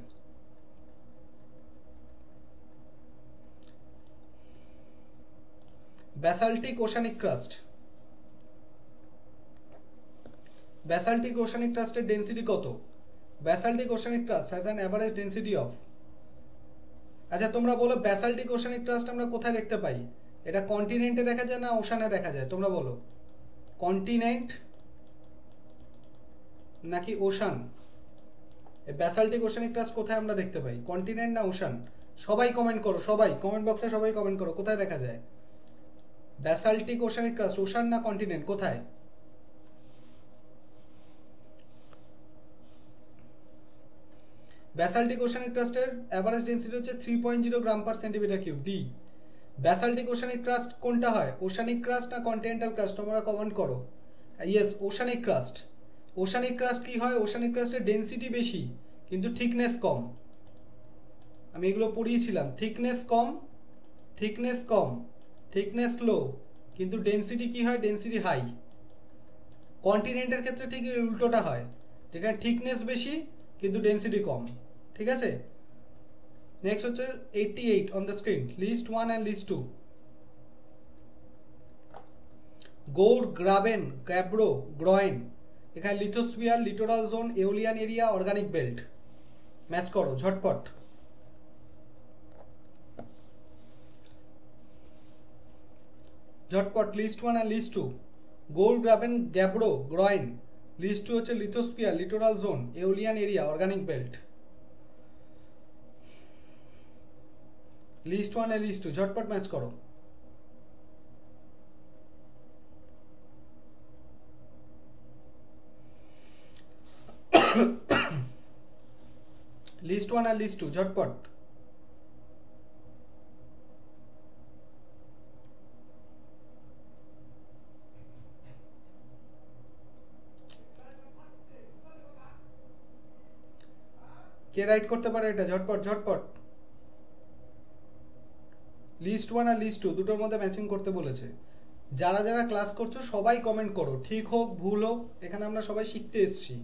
Speaker 1: Basaltic oceanic crust, basaltic oceanic ক্রাস্টের ডেনসিটি কত? Basaltic oceanic crust has an average density of. আচ্ছা তোমরা বলো ব্যাসাল্টিক ওশানিক ক্রাস্ট আমরা কোথায় দেখতে পাই? এটা কন্টিনেন্টে দেখা যায় না ওশানে দেখা যায়? তোমরা বলো, কন্টিনেন্ট নাকি ওশান? এই ব্যাসাল্টিক ওশানিক ক্রাস্ট কোথায় আমরা দেখতে পাই, কন্টিনেন্ট না ওশান? সবাই কমেন্ট করো, সবাই কমেন্ট বক্সে সবাই কমেন্ট করো, কোথায় দেখা যায়? ব্যাসাল্টিক ওশানিক ক্রাস্ট, ওশান না কন্টিনেন্ট, কোথায়? ব্যাসাল্টিক ওশানিক ক্রাস্টের অ্যাভারেজ ডেন্সিটি হচ্ছে 3.0 gram per centimetre cube. D. Basaltic oceanic crust কোনটা হয়, ওশানিক ক্রাস্ট না কন্টিনেন্টাল ক্রাস্ট? তোমরা কমেন্ট করো। Yes, oceanic crust. Oceanic crust কি হয়? ওশানিক ক্রাস্টের ডেন্সিটি বেশি কিন্তু থিকনেস কম। আমি এগুলো পড়িয়েছিলাম। থিকনেস কম, থিকনেস কম, থিকনেস লো, কিন্তু ডেন্সিটি কি হয়? Density high. কন্টিনেন্টের ক্ষেত্রে ঠিক উল্টোটা হয়, যেখানে থিকনেস বেশি কিন্তু ডেন্সিটি কম। ঠিক আছে, নেক্সট হচ্ছে 88 on the screen, list 1 and list 2। Gaur, graben, gabbro, groyne, এখানে lithosphere, littoral zone, aeolian area, organic belt. Match করো ঝটপট। ঝটপট, list 1 and list 2। Gaur, graben, gabbro, groyne. List 2 হচ্ছে lithosphere, littoral zone, aeolian area, organic belt. List 1 আর list 2 ঝটপট match করো। List 1 আর list 2 ঝটপট। কে রাইট করতে পারে এটা? ঝটপট ঝটপট। লিস্ট 1 আর লিস্ট 2 দুটোর মধ্যে ম্যাচিং করতে বলেছে। যারা যারা ক্লাস করছো সবাই কমেন্ট করো, ঠিক হোক ভুল হোক, এখানে আমরা সবাই শিখতে এসেছি,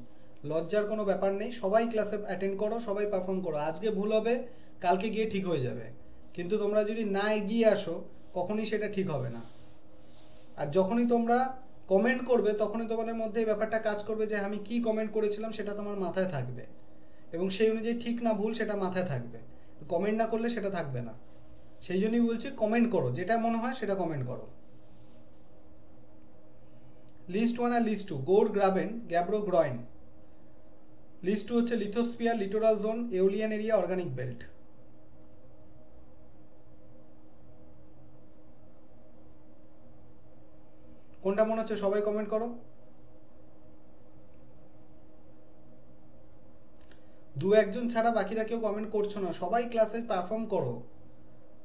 Speaker 1: লজ্জার কোনো ব্যাপার নেই। সবাই ক্লাসে অ্যাটেন্ড করো, সবাই পারফর্ম করো। আজকে ভুল হবে, কালকে গিয়ে ঠিক হয়ে যাবে, কিন্তু তোমরা যদি না এগিয়ে আসো কখনই সেটা ঠিক হবে না। আর যখনই তোমরা কমেন্ট করবে তখনই তোমাদের মধ্যে এই ব্যাপারটা কাজ করবে যে আমি কি কমেন্ট করেছিলাম সেটা তোমার মাথায় থাকবে, এবং সেই অনুযায়ী ঠিক না ভুল সেটা মাথায় থাকবে। কমেন্ট না করলে সেটা থাকবে না। সেই জন্যই বলছি কমেন্ট করো, যেটা মনে হয় সেটা কমেন্ট করো। লিস্ট 1 আর list 2, Gaur, graben, gabbro, groyne. List 2 হচ্ছে lithosphere, littoral zone, aeolian area, organic belt. কোনটা মনে হচ্ছে সবাই কমেন্ট করো। দু একজন ছাড়া বাকিরা কেউ কমেন্ট করছো না, সবাই ক্লাসে পারফর্ম করো,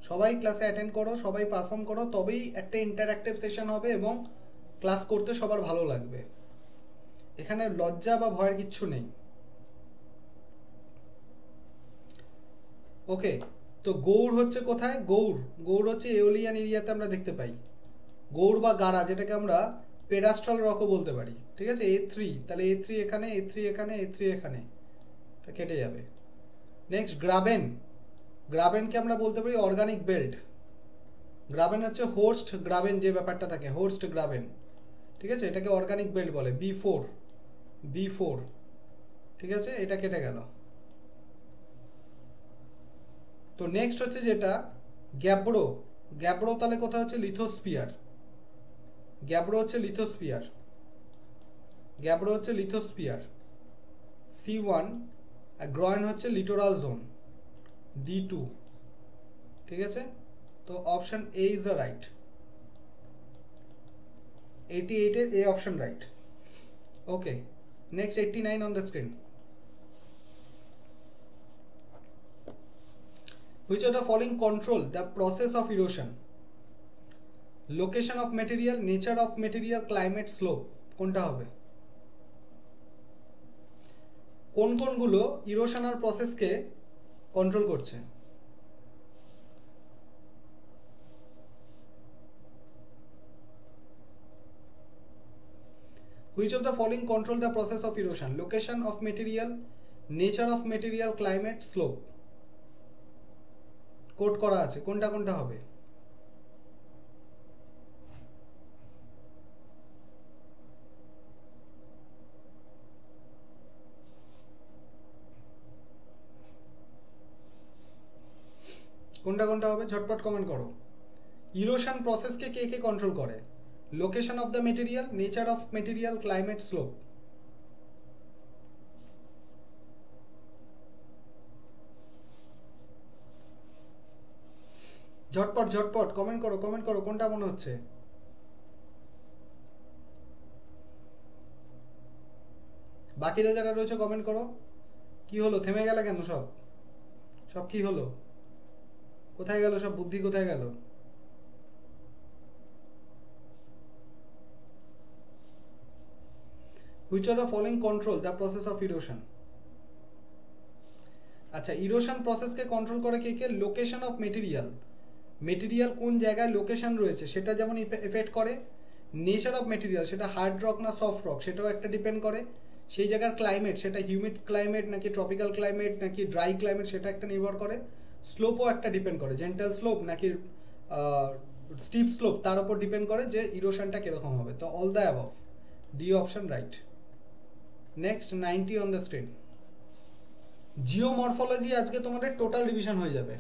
Speaker 1: সবাই ক্লাসে অ্যাটেন্ড করো, সবাই পারফর্ম করো, তবেই একটা ইন্টারঅ্যাক্টিভ সেশন হবে এবং ক্লাস করতে সবার ভালো লাগবে। এখানে লজ্জা বা ভয়ের কিচ্ছু নেই। ওকে, তো গৌড় হচ্ছে কোথায়? গৌড়, গৌড় হচ্ছে এওলিয়ান এরিয়াতে আমরা দেখতে পাই। গৌড় বা গাড়া, যেটাকে আমরা পেডাস্ট্রাল রকও বলতে পারি। ঠিক আছে, A3, তাহলে A3 এখানে, A3 এখানে, A3 এখানে, তা কেটে যাবে। নেক্সট গ্রাবেন, গ্রাবেনকে আমরা বলতে পারি অর্গানিক বেল্ট। গ্রাবেন হচ্ছে হোস্ট গ্রাবেন, যে ব্যাপারটা থাকে হোস্ট গ্রাবেন। ঠিক আছে, এটাকে অর্গানিক বেল্ট বলে। B4, B4। ঠিক আছে, এটা কেটে গেল। তো নেক্সট হচ্ছে যেটা গ্যাব্রো, গ্যাব্রো তাহলে কোথায় হচ্ছে? লিথোস্ফিয়ার। গ্যাব্রো হচ্ছে লিথোস্ফিয়ার, গ্যাব্রো হচ্ছে লিথোস্ফিয়ার, C1। আর গ্রয়েন হচ্ছে লিটোরাল জোন, D2। ঠিক আছে, তো option A is the right. 88 এর A option right. Okay, next 89 on the screen. Which of the following control the process of erosion? Location of material, nature of material, climate, slope। কোনটা হবে? কোন কোনগুলো erosional প্রসেসকে control করছে? Which of the following control the process of erosion? Location of material, nature of material, climate, slope। Code করা আছে, কোনটা কোনটা হবে? কোনটা কোনটা হবে ঝটপট কমেন্ট করো। ইরোশন প্রসেসকে কে কে কন্ট্রোল করে? Location of the material, nature of material, climate, slope. ঝটপট ঝটপট কমেন্ট করো কোনটা মনে হচ্ছে। বাকিরা যারা রয়েছে কমেন্ট করো। কি হলো, থেমে গেল কেন সব? সব কি হলো? কোথায় গেল সব বুদ্ধি, কোথায় গেল? Which are the following control the process of erosion? আচ্ছা, ইরোশন প্রসেসকে কন্ট্রোল করে কে কে? লোকেশন অফ মেটেরিয়াল, মেটেরিয়াল কোন জায়গায় লোকেশন রয়েছে সেটা যেমন এফেক্ট করে। নেচার অফ মেটেরিয়াল, সেটা হার্ড রক না সফট রক সেটাও একটা ডিপেন্ড করে। সেই জায়গার ক্লাইমেট, সেটা হিউমিড ক্লাইমেট নাকি ট্রপিক্যাল ক্লাইমেট নাকি ড্রাই ক্লাইমেট সেটা একটা নির্ভর করে। স্লোপও একটা ডিপেন্ড করে, জেন্টাল স্লোপ নাকি স্টিপ স্লোপ তার উপর ডিপেন্ড করে যে ইরোশনটা কীরকম হবে। তো all the above, D option right. Next 90 on the screen. Geomorphology আজকে তোমাদের টোটাল রিভিশন হয়ে যাবে।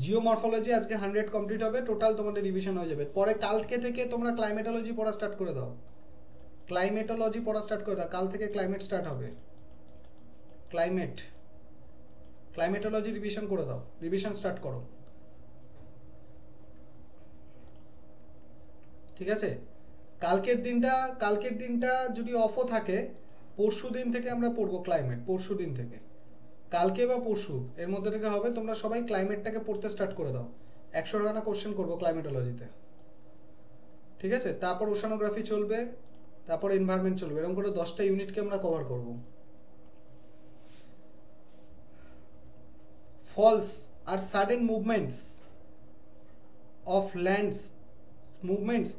Speaker 1: জিওমরফোলজি আজকে 100 কমপ্লিট হবে, টোটাল তোমাদের রিভিশন হয়ে যাবে। পরে কালকে থেকে তোমরা ক্লাইমেটোলজি পড়া স্টার্ট করে দাও, ক্লাইমেটোলজি পড়া স্টার্ট করে দাও। কাল থেকে ক্লাইমেট স্টার্ট হবে, ক্লাইমেটোলজি রিভিশন করে দাও, রিভিশন স্টার্ট করো, ঠিক আছে? কালকের দিনটা যদি অফও থাকে, পরশু দিন থেকে আমরা পড়বো ক্লাইমেট, পরশু দিন থেকে কালকে বা পরশু এর মধ্যে থেকে হবে। তোমরা সবাই ক্লাইমেটটাকে পড়তে স্টার্ট করে দাও। 100 টাকা কোশ্চেন করবো ক্লাইমেটোলজিতে, ঠিক আছে? তারপর ওশানোগ্রাফি চলবে, তারপর এনভায়রনমেন্ট চলবে, এরকম করে 10টা ইউনিটকে আমরা কভার করব। Falls are sudden movements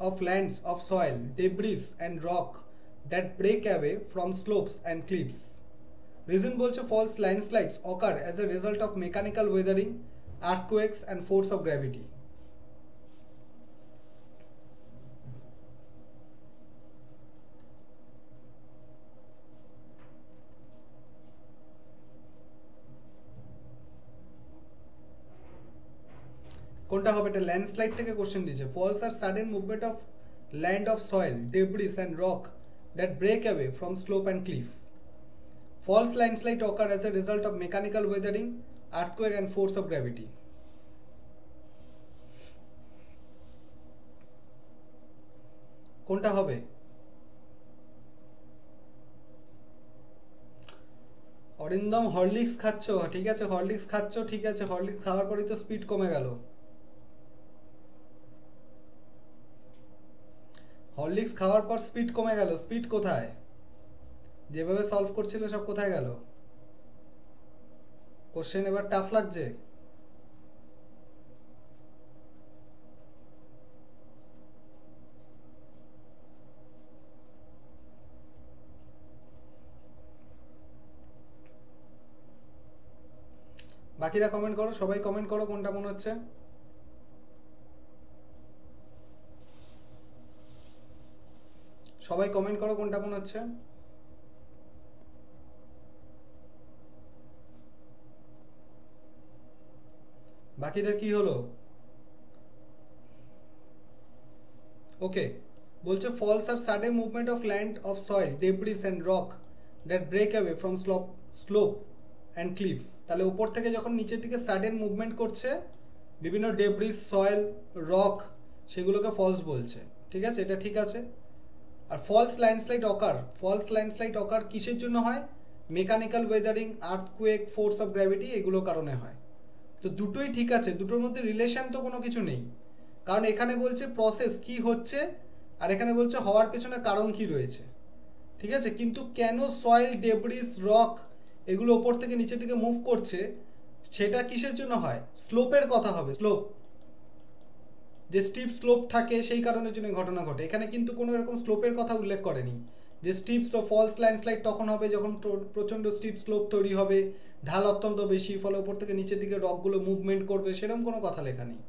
Speaker 1: of lands of soil, debris and rock that break away from slopes and cliffs. Reason বলছে false landslides occur as a result of mechanical weathering, earthquakes and force of gravity. কোনটা হবে? এটা landslide থেকে question দিয়েছে। Falls are sudden movement of land of soil, debris and rock that break away from slope and cliff. Falls landslide occur as a result of mechanical weathering, earthquake and force of gravity. কোনটা হবে? Arindam Horlicks খাচ্ছ, ঠিক আছে, Horlicks খাচ্ছ, ঠিক আছে। Horlicks খাওয়ার পরেই তো স্পিড কমে গেল। হরলিক্স খাওয়ার পর স্পিড কমে গেল, স্পিড কোথায়? যেভাবে সলভ করছিল সব কোথায় গেল? কোশ্চেন এবার টাফ লাগছে। বাকিরা কমেন্ট করো, সবাই কমেন্ট করো কোনটা মনে হচ্ছে। সবাই কমেন্ট করো কোনটা মনে হচ্ছে। বাকিদের কি হলো? ওকে, বলছে falls are sudden movement of land of soil, debris and rock that break away from slope and cliff. তাহলে উপর থেকে যখন নিচের দিকে সাডেন মুভমেন্ট করছে বিভিন্ন ডেব্রিস, সয়েল, রক, সেগুলোকে ফলস বলছে, ঠিক আছে? এটা ঠিক আছে। আর ফলস ল্যান্ডস্লাইড অকার কিসের জন্য হয়? Mechanical weathering, earthquake, force of gravity, এগুলো কারণে হয়। তো দুটোই ঠিক আছে, দুটোর মধ্যে রিলেশন তো কোনো কিছু নেই, কারণ এখানে বলছে প্রসেস কি হচ্ছে আর এখানে বলছে হওয়ার পেছনে কারণ কি রয়েছে, ঠিক আছে? কিন্তু কেন সয়েল, ডেব্রিস, রক এগুলো ওপর থেকে নিচের দিকে মুভ করছে সেটা কিসের জন্য হয়? স্লোপের কথা হবে, স্লোপ, যে স্টিপ স্লোপ থাকে সেই কারণের জন্য ঘটনা ঘটে। এখানে কিন্তু কোনো এরকম স্লোপের কথা উল্লেখ করেনি যে স্টিপ স্লোপ। ফলস ল্যান্ডস্লাইড তখন হবে যখন প্রচণ্ড স্টিপ স্লোপ তৈরি হবে, ঢাল অত্যন্ত বেশি, ফলে উপর থেকে নিচের দিকে রকগুলো মুভমেন্ট করবে, সেরকম কোনো কথা লেখা নেই।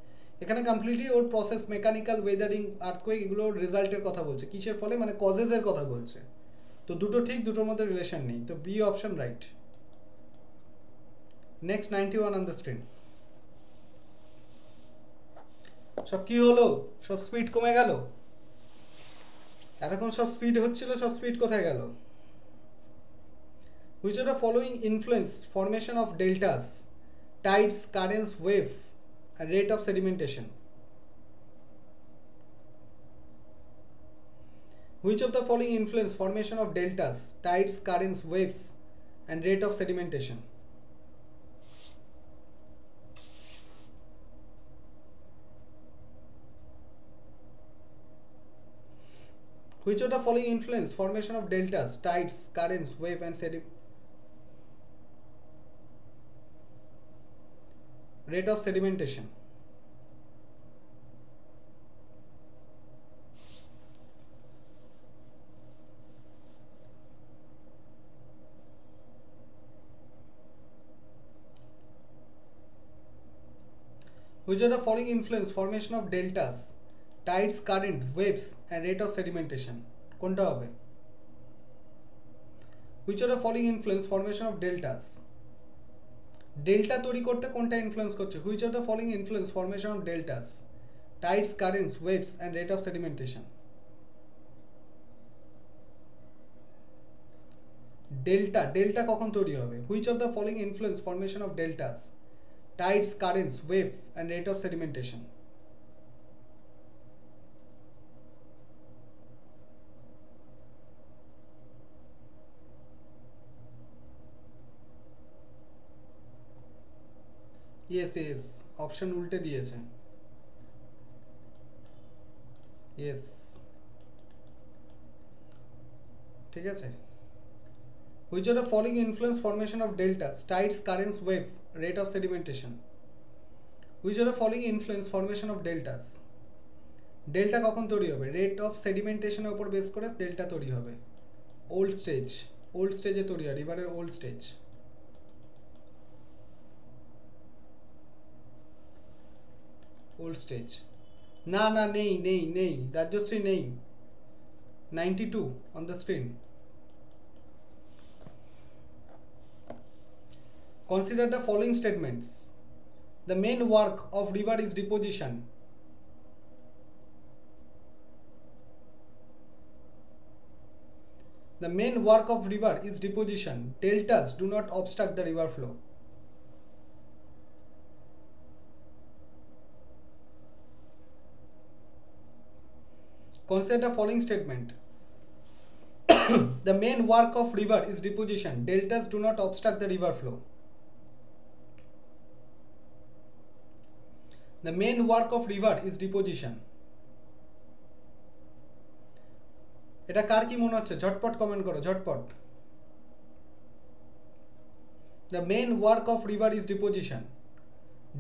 Speaker 1: এখানে কমপ্লিটলি ওর প্রসেস, মেকানিক্যাল, ওয়েদারিং, আর্থকুয়েক, এগুলোর রেজাল্টের কথা বলছে। কিসের ফলে? মানে কজেসের কথা বলছে। তো দুটো ঠিক, দুটোর মধ্যে রিলেশন নেই। তো B option right. Next 91 on the screen. সব কি হলো? সব স্পিড কমে গেল? এতক্ষণ সব স্পিড হচ্ছিল, সব স্পিড কোথায় গেল? Which of the following influence formation of deltas, tides, currents, wave and rate of sedimentation. Which of the following influence formation of deltas, tides, currents, waves and rate of sedimentation? Which of the following influence formation of deltas, tides, currents, wave and rate of sedimentation? Which of the following influence formation of deltas, tides, current, waves and rate of sedimentation? কোনটা হবে? Which of the following influence formation of deltas? Delta তৈরি করতে কোনটা influence করছে? Which of the following influence formation of deltas, tides, currents, waves and rate of sedimentation? Delta কখন তৈরি হবে? Which of the following influence formation of deltas, tides, currents, wave and rate of sedimentation? yes option উল্টে দিয়েছে। yes ঠিক আছে। Which of the following influence formation of deltas, tides, currents, wave, rate of sedimentation? Which of the following influence formation of deltas? Delta কখন তৈরি হবে? Rate of সেডিমেন্টেশনের উপর base করে delta তৈরি হবে। ওল্ড স্টেজে তৈরি হয়, রিভারের ওল্ড স্টেজ। না নেই রাজ্যশ্রী নেই। 92 on the screen. Consider the following statements. The main work of river is deposition. The main work of river is deposition. Deltas do not obstruct the river flow. Consider the following statement. The main work of river is deposition. Deltas do not obstruct the river flow. The main work of river is deposition. এটা কার কি মনে হচ্ছে? ঝটপট comment করো, ঝটপট। The main work of river is deposition.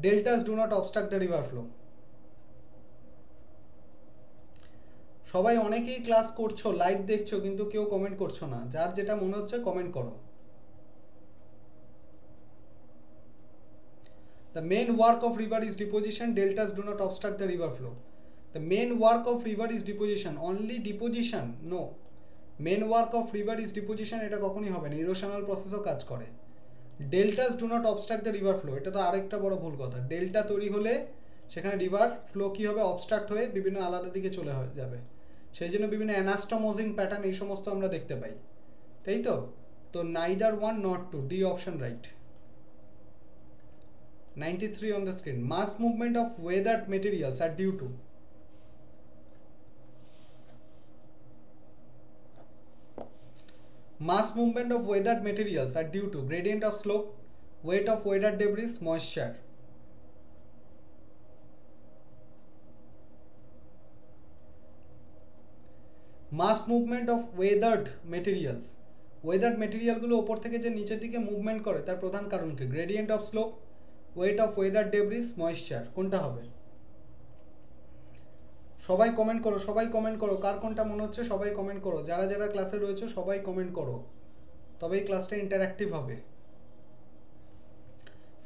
Speaker 1: Deltas do not obstruct the river flow. সবাই অনেকেই class করছো, লাইভ দেখছো, কিন্তু কেউ কমেন্ট করছো না। যার যেটা মনে হচ্ছে কমেন্ট করো। The main work of river is deposition. Deltas do not obstruct the river flow. The main work of river is deposition. Only deposition? No. Main work of river is deposition এটা কখনোই হবে না। Erosional প্রসেসও কাজ করে। Deltas do not obstruct the river flow, এটা তো আরেকটা বড় ভুল কথা। ডেল্টা তৈরি হলে সেখানে রিভার ফ্লো কি হবে? অবস্ট্রাক্ট হয়ে বিভিন্ন আলাদা দিকে চলে যাবে। সেই জন্য বিভিন্ন অ্যানাস্টোমোজিং প্যাটার্ন এই সমস্ত আমরা দেখতে পাই, তাই তো? তো neither one nor two, D option right. 93 on the screen. Mass movement of weathered materials are due to? Mass movement of weathered materials are due to gradient of slope, weight of weathered debris, moisture. Mass movement of weathered materials. Weathered material গুলো উপর থেকে যে নিচের দিকে movement করে তার প্রধান কারণ কি? Gradient of slope, weight of weathered debris, moisture. কোনটা হবে? সবাই কমেন্ট করো, কার কোনটা মনে হচ্ছে সবাই কমেন্ট করো। যারা যারা ক্লাসে রয়েছে সবাই কমেন্ট করো, তবেই ক্লাসটা ইন্টারঅ্যাক্টিভ হবে।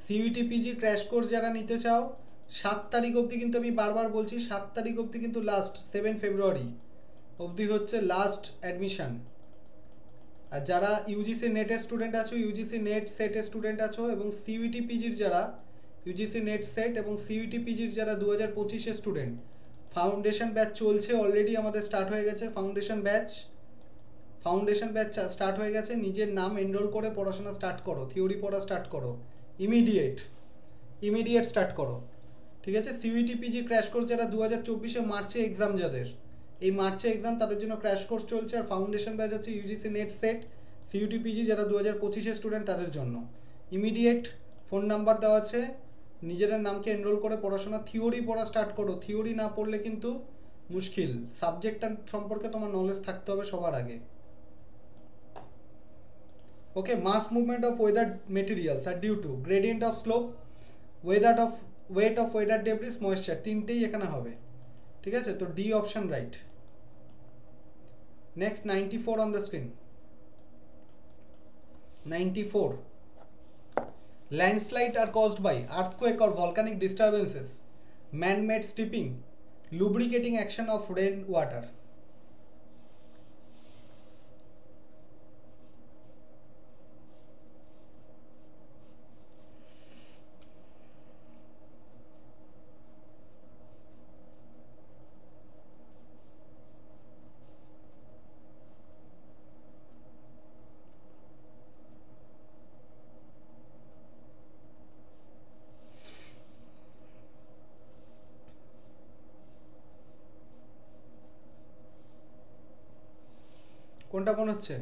Speaker 1: সিইউটি পিজি ক্র্যাশ কোর্স যারা নিতে চাও 7 তারিখ অবধি, কিন্তু আমি বারবার বলছি 7 তারিখ অবধি কিন্তু লাস্ট, 7 ফেব্রুয়ারি অবধি হচ্ছে লাস্ট অ্যাডমিশন। আর যারা ইউজিসি নেটের স্টুডেন্ট আছো, ইউজিসি নেট সেটের স্টুডেন্ট আছো এবং সিইউটি পিজির যারা ইউজিসি নেট সেট এবং সিইউটি পিজির যারা 2025 স্টুডেন্ট, ফাউন্ডেশন ব্যাচ চলছে অলরেডি, আমাদের স্টার্ট হয়ে গেছে ফাউন্ডেশন ব্যাচ স্টার্ট হয়ে গেছে। নিজের নাম এনরোল করে পড়াশোনা স্টার্ট করো, থিওরি পড়া স্টার্ট করো ইমিডিয়েট। ইমিডিয়েট স্টার্ট করো। ঠিক আছে, সিইউটি পিজি ক্র্যাশ কোর্স যারা 2024 মার্চে এক্সাম, যাদের এই মার্চে এক্সাম তাদের জন্য ক্র্যাশ কোর্স চলছে। আর ফাউন্ডেশন ব্যাচ হচ্ছে UGC net set CUET PG যারা 2025 স্টুডেন্ট তাদের জন্য। ইমিডিয়েট ফোন নাম্বার দেওয়া আছে, নিজেদের নামকে এনরোল করে পড়াশোনা, থিওরি পড়া স্টার্ট করো। থিওরি না পড়লে কিন্তু মুশকিল, সাবজেক্টটা সম্পর্কে তোমার নলেজ থাকতে হবে সবার আগে। Okay, mass movement of weather materials are due to gradient of slope, weight of weather debris, moisture, তিনটেই এখানে হবে। ঠিক আছে, তো D option right. Next 94 on the screen. 94, landslide are caused by earthquake or volcanic disturbances, man-made steeping, lubricating action of rain water. কোনটা মনে হচ্ছে?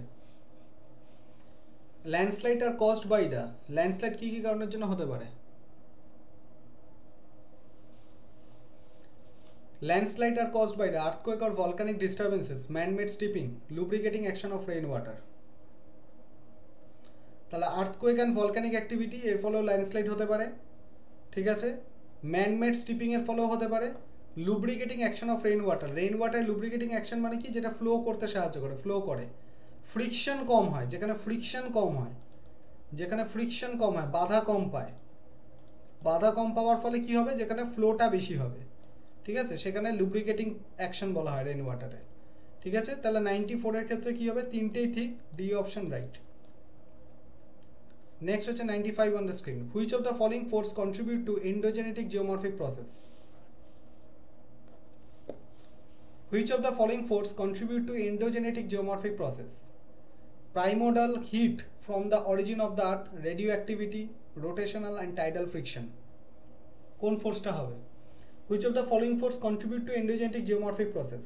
Speaker 1: Landslide are caused by the, landslide কি কি কারণের জন্য হতে পারে? Landslide are caused by the earthquake or volcanic disturbances, man made steeping, lubricating action of rain water. তাহলে আর্থকোয়েক অ্যান্ড ভলকানিক অ্যাক্টিভিটি এর ফলেও ল্যান্ডস্লাইড হতে পারে। ঠিক আছে, ম্যান-মেড স্টিপিং এর ফলেও হতে পারে। Lubricating action of rain water, rain water lubricating action মানে কি? যেটা ফ্লো করতে সাহায্য করে, ফ্লো করে। ফ্রিকশন কম হয়, যেখানে ফ্রিকশন কম হয়, যেখানে ফ্রিকশন কম হয়, বাধা কম পায়। বাধা কম পাওয়ার ফলে কি হবে? যেখানে ফ্লোটা বেশি হবে। ঠিক আছে, সেখানে লুব্রিকেটিং অ্যাকশন বলা হয় রেইন ওয়াটারে। ঠিক আছে, তাহলে 94 এর ক্ষেত্রে কি হবে? তিনটেই ঠিক, ডি অপশন রাইট। নেক্সট হচ্ছে 95 on the screen. Which of the following force contribute to endogenetic geomorphic process? Which of the following force contribute to endogenetic geomorphic process? Primordial heat from the origin of the earth, radioactivity, rotational and tidal friction. কোন ফোর্সটা হবে? Which of the following force contribute to endogenetic geomorphic process?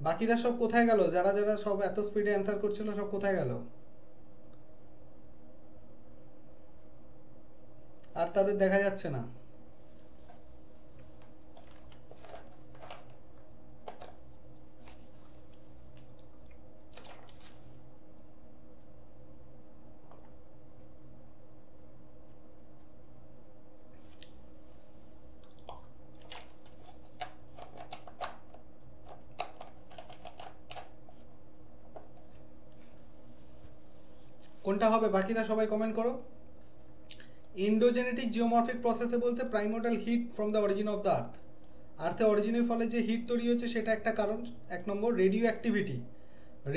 Speaker 1: বাকিরা সব কোথায় গেল? যারা যারা সব এত স্পিডে অ্যান্সার করছিল সব কোথায় গেল? আর তাদের দেখা যাচ্ছে না। কোনটা হবে? বাকিরা সবাই কমেন্ট করো। এন্ডোজেনেটিক জিওমরফিক প্রসেসে বলতে primordial heat from the origin of the earth, আর্থে অরিজিনের ফলে যে হিট তৈরি হচ্ছে সেটা একটা কারণ। এক নম্বর রেডিও অ্যাক্টিভিটি,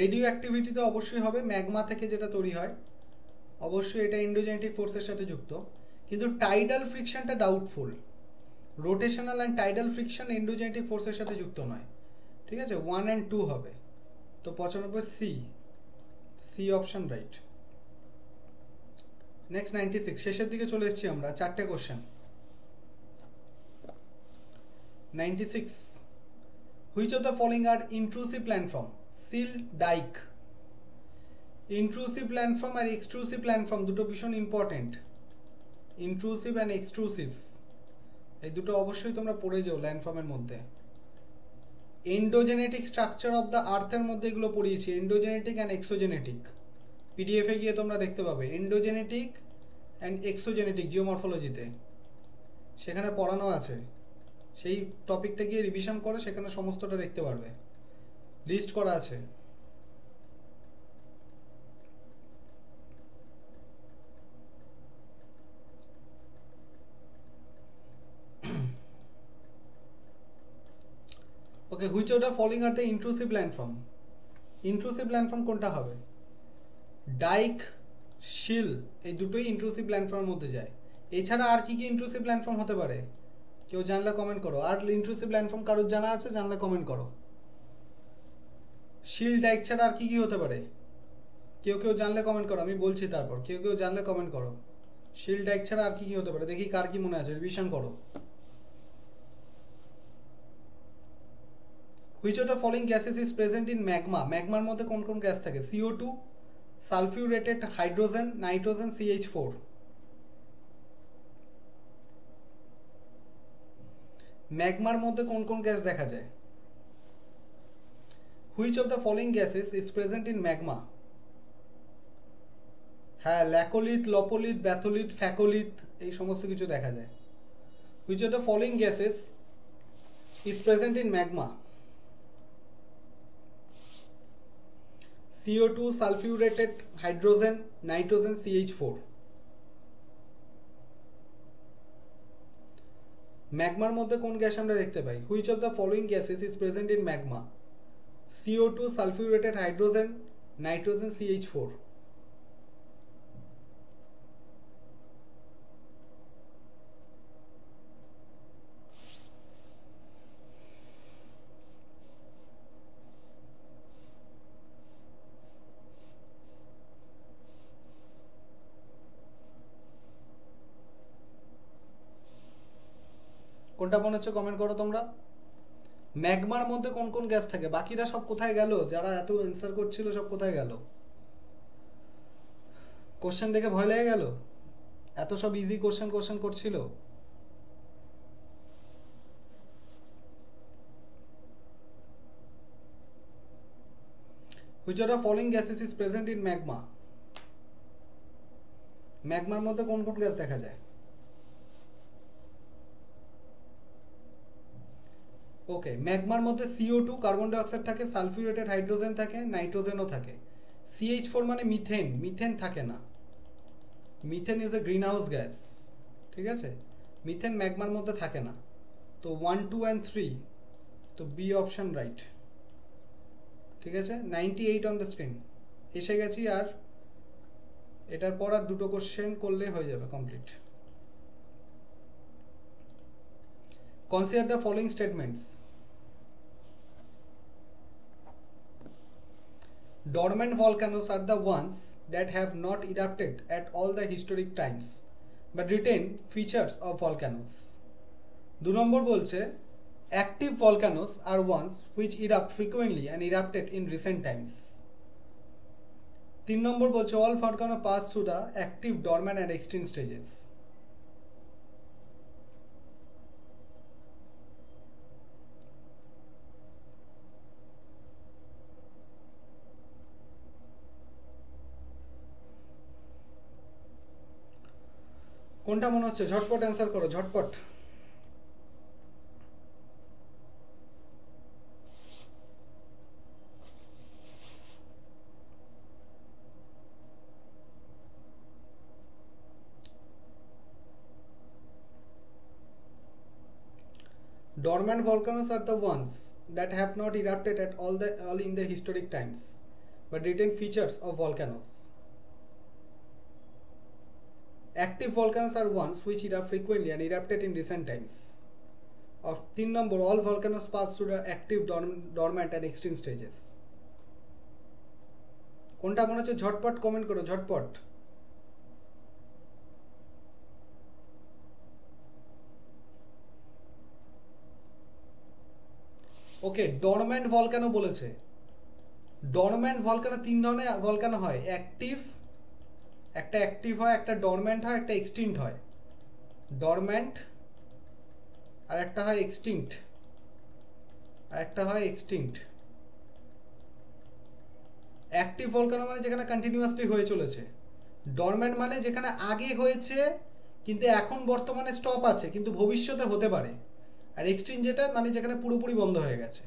Speaker 1: রেডিও অ্যাক্টিভিটি তো অবশ্যই হবে, ম্যাগমা থেকে যেটা তৈরি হয়, অবশ্যই এটা এন্ডোজেনেটিক ফোর্সের সাথে যুক্ত। কিন্তু টাইডাল ফ্রিকশনটা doubtful, rotational and tidal friction endogenetic ফোর্সের সাথে যুক্ত নয়। ঠিক আছে, 1 and 2 হবে। তো 95 C, C option right. Next 96, শেষের দিকে চলে এসেছি আমরা, চারটে কোশ্চেন। 96, which of the following are intrusive landform? Sill, dyke. Intrusive landform আর এক্সট্রুসিভ ল্যান্ডফর্ম দুটো ভীষণ ইম্পর্টেন্ট। ইন্ট্রুসিভ অ্যান্ড এক্সট্রুসিভ এই দুটো অবশ্যই তোমরা পড়ে যাও ল্যান্ডফর্মের মধ্যে। এন্ডোজেনেটিক স্ট্রাকচার অফ দ্য আর্থের মধ্যে এগুলো পড়িয়েছি, এন্ডোজেনেটিক অ্যান্ড এক্সোজেনেটিক। পিডিএফে গিয়ে তোমরা দেখতে পাবে এন্ডোজেনেটিক অ্যান্ড এক্সোজেনেটিক জিওমরফোলজিতে, সেখানে পড়ানো আছে। সেই টপিকটা গিয়ে রিভিশন করো, সেখানে সমস্তটা দেখতে পারবে, লিস্ট করা আছে। Okay, which of the following are the intrusive landform? Intrusive landform কোনটা হবে? ডাইক, শিল, এই দুটোই ইন্ট্রুসিভ ল্যান্ডফর্মের মধ্যে যায়। এছাড়া আর কি কি ইন্ট্রুসিভ ল্যান্ডফর্ম হতে পারে? কেউ জানলে কমেন্ট করো। আর ইন্ট্রুসিভ ল্যান্ডফর্ম কারোর জানা আছে? জানলে কমেন্ট করো। শিল, ডাইক ছাড়া আর কি কি হতে পারে? কেউ কেউ জানলে কমেন্ট করো, আমি বলছি তারপর। কেউ কেউ জানলে কমেন্ট করো। শিল্ড ডাইক ছাড়া আর কি কি হতে পারে দেখি, কার কি মনে আছে, রিভিশন করো। Which of the following gases is present in magma? ম্যাগমার মধ্যে কোন কোন গ্যাস থাকে? CO2, sulphuretted hydrogen, nitrogen, CH4। ম্যাগমার মধ্যে কোন কোন গ্যাস দেখা যায়? Which of the following gases is present in magma? হ্যাঁ, ল্যাকোলিথ, লপোলিথ, ব্যাথোলিথ, ফ্যাকোলিথ, এই সমস্ত কিছু দেখা যায়। Which of the following gases is present in magma? CO2, sulphuretted hydrogen, nitrogen, CH4। ম্যাগমার মধ্যে কোন গ্যাস আমরা দেখতে পাই? Which of the following gases is present in magma? CO2, sulphuretted hydrogen, nitrogen, CH4। কোনটা মনে হচ্ছে কমেন্ট করো তোমরা। ম্যাগমার মধ্যে কোন কোন গ্যাস থাকে? বাকিরা সব কোথায় গেল? যারা এত অ্যান্সার করছিল সব কোথায় গেল? কোশ্চেন দেখে ভয় লেগে গেল? এত সব ইজি কোশ্চেন করছিল। Which of the following gases is present in magma? ম্যাগমার মধ্যে কোন কোন গ্যাস দেখা যায়? ওকে, ম্যাগমার মধ্যে CO2 কার্বন ডাই অক্সাইড থাকে, সালফিউরেটেড হাইড্রোজেন থাকে, নাইট্রোজেনও থাকে। CH4 মানে মিথেন, মিথেন থাকে না। Methane is a green house gas, ঠিক আছে? মিথেন ম্যাগমার মধ্যে থাকে না। তো 1, 2 and 3, তো বি অপশন রাইট। ঠিক আছে, 98 অন দ্য স্ক্রিন। এসে গেছি, আর এটার পর আর দুটো কোশ্চেন করলে হয়ে যাবে complete. Consider the following statements. Dormant volcanoes are the ones that have not erupted at all the historic times but retain features of volcanoes. 2 নম্বর বলছে active volcanoes are ones which erupt frequently and erupted in recent times. 3 নম্বর বলছে all volcanoes pass through the active, dormant and extinct stages. কোনটা মনে হচ্ছে? ঝটপট answer করো, ঝটপট। Dormant volcanoes are the ones that have not erupted at all in the historic times but retain features of volcanoes. Active volcanoes are ones which erupt frequently and erupted in recent times. Of 3 number, all volcanoes pass through the active, dormant and extinct stages. কোনটা মনে হচ্ছে? ঝটপট comment করো, ঝটপট। ওকে, dormant volcano বলেছে। Dormant volcano 3 ধরনের volcano হয়, active, একটা অ্যাক্টিভ হয়, একটা ডরম্যান্ট হয়, একটা এক্সটিংক্ট হয়। ডরম্যান্ট আর একটা হয় এক্সটিংক্ট, আর একটা হয় এক্সটিংক্ট। অ্যাক্টিভ ভলকানো মানে যেখানে কন্টিনিউয়াসলি হয়ে চলেছে। ডরম্যান্ট মানে যেখানে আগে হয়েছে কিন্তু এখন বর্তমানে স্টপ আছে কিন্তু ভবিষ্যতে হতে পারে। আর এক্সটিংক্ট যেটা মানে যেখানে পুরোপুরি বন্ধ হয়ে গেছে।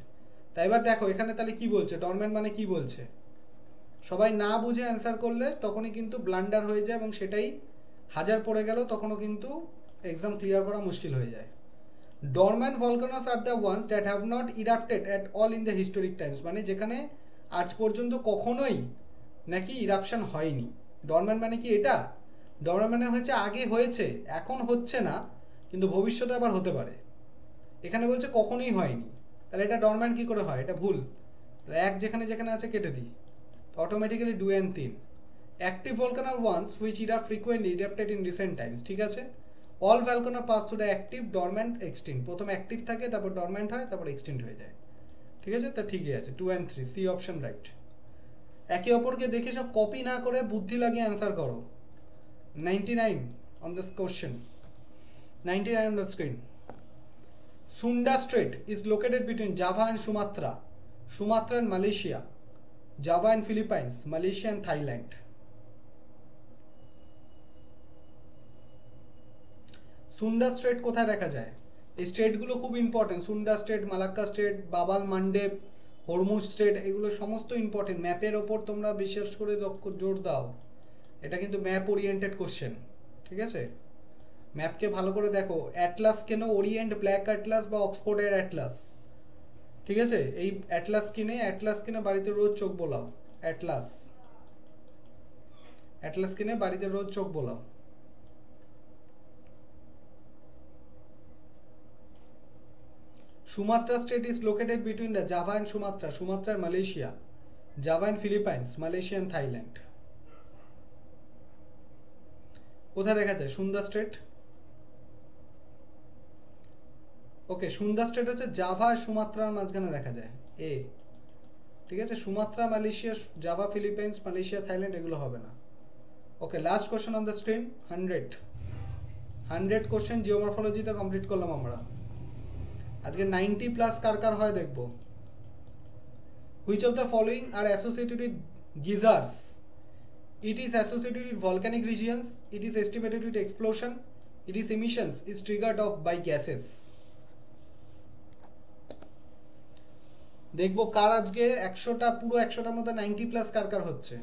Speaker 1: তাই এবার দেখো এখানে তাহলে কি বলছে, ডরম্যান্ট মানে কি বলছে। সবাই না বুঝে অ্যান্সার করলে তখনই কিন্তু ব্লান্ডার হয়ে যায় এবং সেটাই হাজার পড়ে গেল, তখনও কিন্তু এক্সাম ক্লিয়ার করা মুশকিল হয়ে যায়। Dormant volcanoes are the ones that have not erupted at all in the historic times, মানে যেখানে আজ পর্যন্ত কখনোই নাকি ইরাপশন হয়নি। ডরম্যান্ট মানে কি এটা? ডরম্যান্ট মানে হচ্ছে আগে হয়েছে, এখন হচ্ছে না কিন্তু ভবিষ্যতে আবার হতে পারে। এখানে বলছে কখনোই হয়নি, তাহলে এটা ডরম্যান্ট কি করে হয়? এটা ভুল। এক যেখানে যেখানে আছে কেটে দিই, তো automatically 2 and 3। Active volcano are ones which erupt frequently erupted in recent times, ঠিক আছে। All volcano pass through the active dormant extinct, প্রথমে অ্যাক্টিভ থাকে তারপর ডরম্যান্ট হয় তারপর এক্সটিংক্ট হয়ে যায়, ঠিক আছে। তা ঠিকই আছে, 2 and 3 সি অপশন রাইট। একে অপরকে দেখে সব কপি না করে বুদ্ধি লাগিয়ে অ্যান্সার করো। 99 on this question, 99 on the screen. Sunda Strait is located between Java and Sumatra, Sumatra and Malaysia, Java and Philippines, Malaysia and Thailand. Sunda strait কোথায় দেখা যায়? এই স্ট্রেটগুলো খুব important, Sunda strait, Malacca strait, Bab el Mandeb, Hormuz strait, এগুলো সমস্ত important. ম্যাপের ওপর তোমরা বিশেষ করে জোর দাও, এটা কিন্তু ম্যাপ ওরিয়েন্টেড কোশ্চেন, ঠিক আছে। ম্যাপকে ভালো করে দেখো। অ্যাটলাস কেন, ওরিয়েন্ট ব্ল্যাক অ্যাটলাস বা অক্সফোর্ডের অ্যাটলাস, ঠিক আছে। এই অ্যাটলাস কিনে বাড়িতে রোজ চোখ বোলাও। অ্যাটলাস কিনে বাড়িতে রোজ চোখ বোলাও। Sumatra state is located between the Java and Sumatra, Sumatra and Malaysia, Java and Philippines, Malaysia and Thailand. কোথায় দেখা যায় Sunda strait? Okay, Sunda strait হচ্ছে জাভা আর সুমাত্রার মাঝখানে দেখা যায়, এ, ঠিক আছে। Sumatra, Malaysia, Java, Philippines, Malaysia, Thailand এগুলো হবে না। Okay, last question on the screen. 100 question জিওমরফোলজিতে কমপ্লিট করলাম আমরা। আজকে 90 প্লাস কার কার হয় দেখব। Which of the following are associated with geysers? It is associated with volcanic regions, it is estimated with explosion, it is emissions is triggered off by gases. দেখবো কার আজকে 100টা, পুরো 100টার মধ্যে 90 প্লাস কার কার হচ্ছে।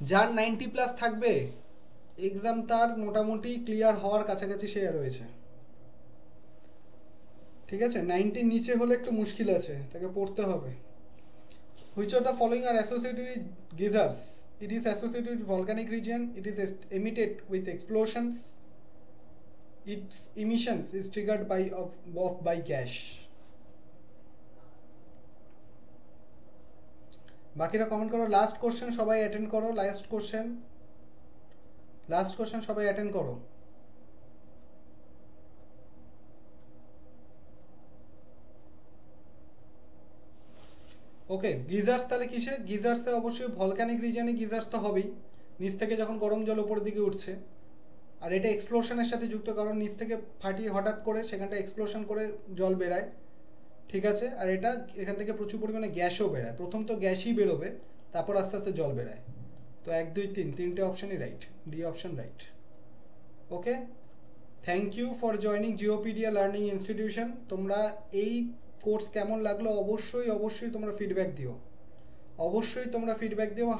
Speaker 1: যার 90 প্লাস থাকবে এক্সাম তার মোটামুটি ক্লিয়ার হওয়ার কাছাকাছি সে রয়েছে, ঠিক আছে। 90 নিচে হলে একটু মুশকিল আছে, তাকে পড়তে হবে। Which of the following are associated with geysers? It is associated with volcanic region, it is emitted with explosions, its emissions is triggered by gas. বাকিরা কমেন্ট করো। লাস্ট কোশ্চেন সবাই অ্যাটেন্ড করো। লাস্ট কোশ্চেন সবাই attend করো। ওকে, গিজার্স তাহলে কিসে? গিজার্সে অবশ্যই volcanic রিজনে গিজার্স তো হবেই, নিচ থেকে যখন গরম জল উপরের দিকে উঠছে। আর এটা এক্সপ্লোশনের সাথে যুক্ত, কারণ নিচ থেকে ফাটিয়ে হঠাৎ করে সেখানটা এক্সপ্লোশন করে জল বেরায়, ঠিক আছে। আর এটা এখান থেকে প্রচুর পরিমাণে গ্যাসও বেরায়। প্রথম তো গ্যাসই বেরোবে, তারপর আস্তে আস্তে জল বেরায়। তো 1 2 3 তিনটে অপশনই right, D option right. Okay, thank you for joining Geopedia learning institution. তোমরা এই কোর্স কেমন লাগলো অবশ্যই তোমরা ফিডব্যাক দিও।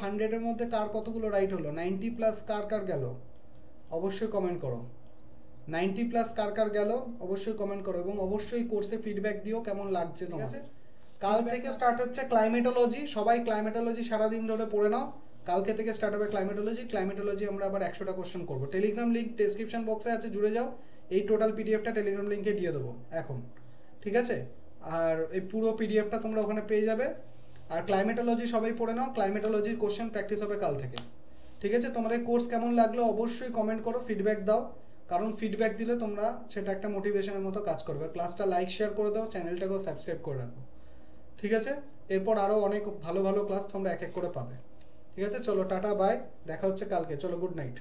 Speaker 1: 100-এর মধ্যে কার কতগুলো রাইট হলো, 90 প্লাস কার গেল অবশ্যই কমেন্ট করো। 90 প্লাস কার গেল অবশ্যই কমেন্ট করো, এবং অবশ্যই কোর্সে ফিডব্যাক দিও কেমন লাগছে, ঠিক আছে। কাল থেকে স্টার্ট হচ্ছে ক্লাইমেটোলজি। সবাই ক্লাইমেটোলজি সারাদিন ধরে পড়ে নাও। কালকে থেকে স্টার্ট হবে ক্লাইমেটোলজি আমরা আবার 100টা কোশ্চেন করবো। টেলিগ্রাম লিঙ্ক ডেসক্রিপশন বক্সে আছে, জুড়ে যাও। এই টোটাল পিডিএফটা টেলিগ্রাম লিঙ্কে দিয়ে দেবো এখন, ঠিক আছে। আর এই পুরো পিডিএফটা তোমরা ওখানে পেয়ে যাবে। আর ক্লাইমেটোলজি সবাই পড়ে নাও। ক্লাইমেটোলজির কোশ্চেন প্র্যাকটিস হবে কাল থেকে, ঠিক আছে। তোমাদের কোর্স কেমন লাগলো অবশ্যই কমেন্ট করো, ফিডব্যাক দাও, কারণ ফিডব্যাক দিলে তোমরা সেটা একটা মোটিভেশনের মতো কাজ করবে। ক্লাসটা লাইক শেয়ার করে দাও, চ্যানেলটাকেও সাবস্ক্রাইব করে রাখো, ঠিক আছে। এরপর আরও অনেক ভালো ক্লাস তোমরা এক এক করে পাবে, ঠিক আছে। চলো টাটা, বাই, দেখা হচ্ছে কালকে। চলো, গুড নাইট।